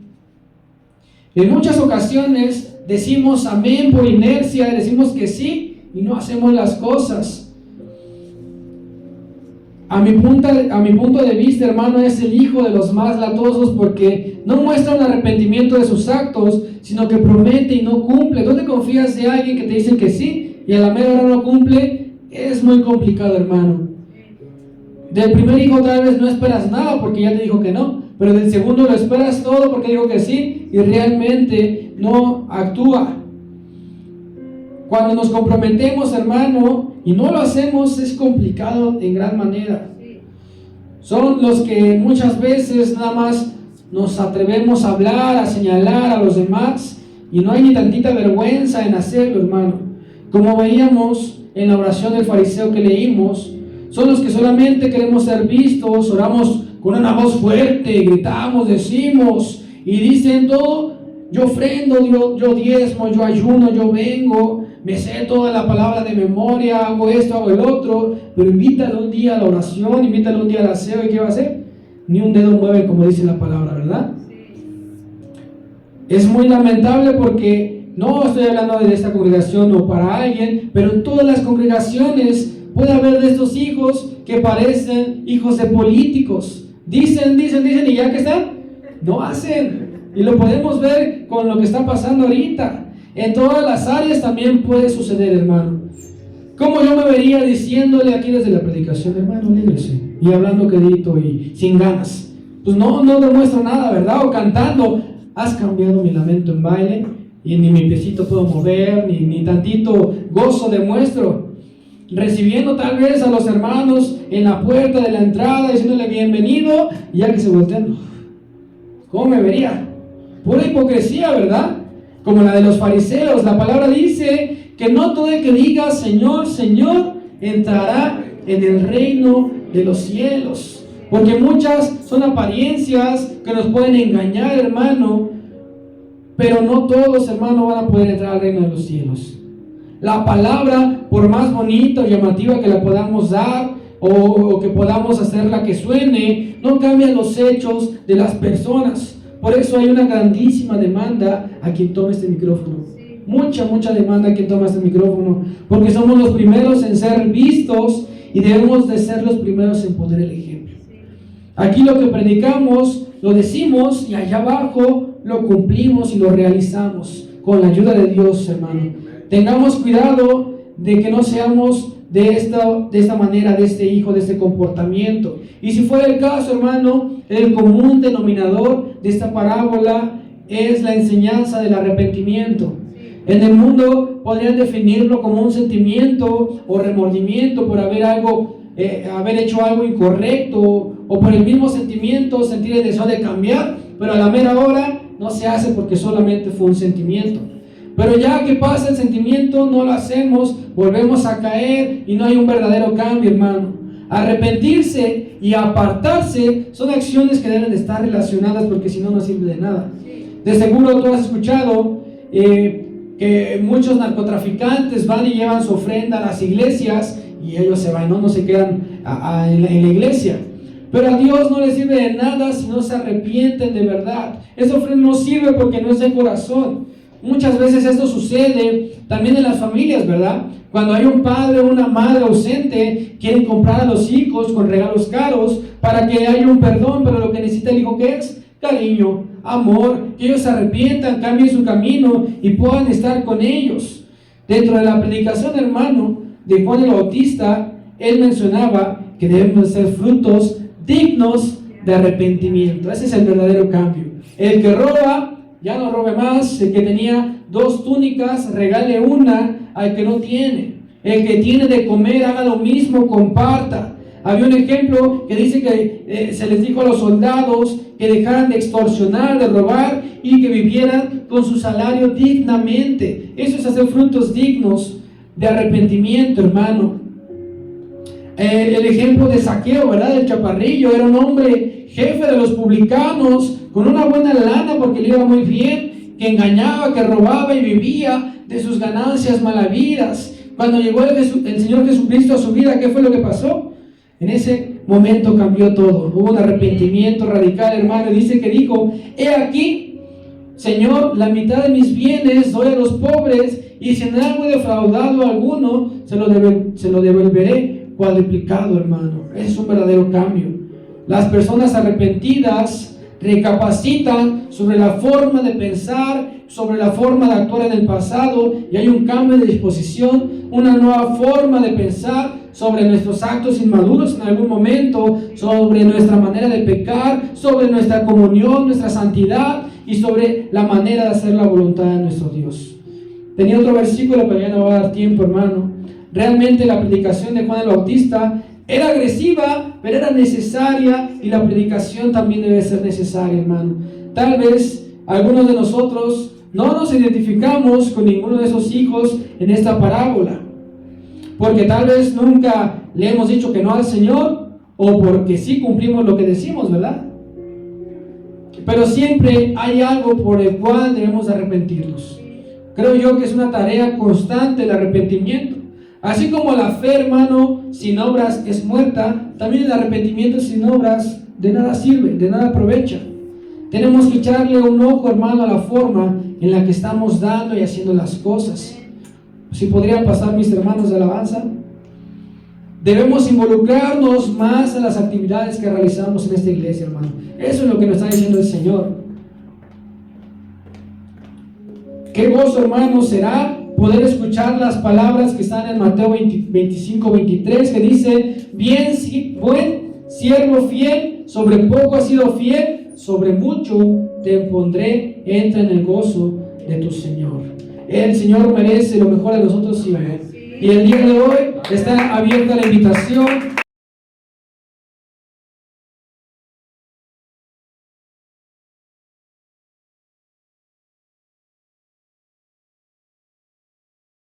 en muchas ocasiones decimos amén por inercia, decimos que sí y no hacemos las cosas. A mi punto de vista, hermano, es el hijo de los más latosos, porque no muestra un arrepentimiento de sus actos, sino que promete y no cumple. ¿Dónde confías de alguien que te dice que sí y a la mera hora no cumple? Es muy complicado, hermano. Del primer hijo tal vez no esperas nada porque ya te dijo que no, pero del segundo lo esperas todo porque dijo que sí y realmente no actúa. Cuando nos comprometemos, hermano, y no lo hacemos, es complicado en gran manera. Son los que muchas veces nada más nos atrevemos a hablar, a señalar a los demás, y no hay ni tantita vergüenza en hacerlo, hermano. Como veíamos en la oración del fariseo que leímos, son los que solamente queremos ser vistos, oramos con una voz fuerte, gritamos, decimos, y dicen todo: yo ofrendo, yo diezmo, yo ayuno, yo vengo, me sé toda la palabra de memoria, hago esto, hago el otro, pero invítalo un día a la oración, invítalo un día al aseo, ¿y qué va a hacer? Ni un dedo mueve, como dice la palabra, ¿verdad? Es muy lamentable porque no estoy hablando de esta congregación o para alguien, pero en todas las congregaciones puede haber de estos hijos que parecen hijos de políticos. Dicen, y ya que están, no hacen. Y lo podemos ver con lo que está pasando ahorita. En todas las áreas también puede suceder, hermano. ¿Cómo yo me vería diciéndole aquí desde la predicación, hermano, alégrese? Y hablando quedito y sin ganas. Pues no demuestro nada, ¿verdad? O cantando: has cambiado mi lamento en baile, y ni mi piecito puedo mover, ni tantito gozo demuestro. Recibiendo tal vez a los hermanos en la puerta de la entrada, diciéndole bienvenido, y ya que se voltean, ¿cómo me vería? Pura hipocresía, ¿verdad? Como la de los fariseos. La palabra dice que no todo el que diga Señor, Señor, entrará en el reino de los cielos. Porque muchas son apariencias que nos pueden engañar, hermano, pero no todos, hermano, van a poder entrar al reino de los cielos. La palabra, por más bonita o llamativa que la podamos dar, o que podamos hacerla que suene, no cambia los hechos de las personas. Por eso hay una grandísima demanda a quien tome este micrófono. Mucha demanda a quien toma este micrófono, porque somos los primeros en ser vistos y debemos de ser los primeros en poner el ejemplo. Aquí lo que predicamos, lo decimos, y allá abajo lo cumplimos y lo realizamos con la ayuda de Dios, hermano. Tengamos cuidado de que no seamos de esta manera, de este hijo, de este comportamiento. Y si fuera el caso, hermano, el común denominador de esta parábola es la enseñanza del arrepentimiento. En el mundo podrían definirlo como un sentimiento o remordimiento por haber hecho algo incorrecto, o por el mismo sentimiento sentir el deseo de cambiar, pero a la mera hora no se hace porque solamente fue un sentimiento. Pero ya que pasa el sentimiento, no lo hacemos, volvemos a caer y no hay un verdadero cambio, hermano. Arrepentirse y apartarse son acciones que deben de estar relacionadas, porque si no, no sirve de nada. De seguro tú has escuchado que muchos narcotraficantes van y llevan su ofrenda a las iglesias y ellos se van, no se quedan en la iglesia. Pero a Dios no le sirve de nada si no se arrepienten de verdad. Esa ofrenda no sirve porque no es de corazón. Muchas veces esto sucede también en las familias, ¿verdad? Cuando hay un padre o una madre ausente, quieren comprar a los hijos con regalos caros para que haya un perdón, pero lo que necesita el hijo, ¿qué es? Cariño, amor, que ellos se arrepientan, cambien su camino y puedan estar con ellos. Dentro de la predicación, hermano, de Juan el Bautista, él mencionaba que debemos ser frutos dignos de arrepentimiento. Ese es el verdadero cambio. El que roba, ya no robe más. El que tenía 2 túnicas, regale una al que no tiene. El que tiene de comer, haga lo mismo, comparta. Había un ejemplo que dice que se les dijo a los soldados que dejaran de extorsionar, de robar y que vivieran con su salario dignamente. Eso es hacer frutos dignos de arrepentimiento, hermano. El ejemplo de Zaqueo, ¿verdad? El chaparrillo, era un hombre jefe de los publicanos, con una buena lana porque le iba muy bien, que engañaba, que robaba y vivía de sus ganancias malavidas. Cuando llegó el Señor Jesucristo a su vida, ¿qué fue lo que pasó? En ese momento cambió todo. Hubo un arrepentimiento radical, hermano. Dice que dijo: he aquí, Señor, la mitad de mis bienes doy a los pobres, y si en algo he defraudado a alguno, se lo devolveré cuadruplicado, hermano. Ese es un verdadero cambio. Las personas arrepentidas recapacitan sobre la forma de pensar, sobre la forma de actuar en el pasado, y hay un cambio de disposición, una nueva forma de pensar sobre nuestros actos inmaduros en algún momento, sobre nuestra manera de pecar, sobre nuestra comunión, nuestra santidad y sobre la manera de hacer la voluntad de nuestro Dios. Tenía otro versículo, pero ya no va a dar tiempo, hermano. Realmente la predicación de Juan el Bautista era agresiva, pero era necesaria, y la predicación también debe ser necesaria, hermano. Tal vez algunos de nosotros no nos identificamos con ninguno de esos hijos en esta parábola, porque tal vez nunca le hemos dicho que no al Señor, o porque sí cumplimos lo que decimos, ¿verdad? Pero siempre hay algo por el cual debemos arrepentirnos. Creo yo que es una tarea constante el arrepentimiento. Así como la fe, hermano, sin obras es muerta, también el arrepentimiento sin obras de nada sirve, de nada aprovecha. Tenemos que echarle un ojo, hermano, a la forma en la que estamos dando y haciendo las cosas. Si podrían pasar mis hermanos de alabanza. Debemos involucrarnos más en las actividades que realizamos en esta iglesia, hermano. Eso es lo que nos está diciendo el Señor. Qué gozo, hermano, será poder escuchar las palabras que están en Mateo 25:23, que dice: buen siervo fiel, sobre poco has sido fiel, sobre mucho te pondré, entra en el gozo de tu Señor. El Señor merece lo mejor de nosotros, sí, y el día de hoy está abierta la invitación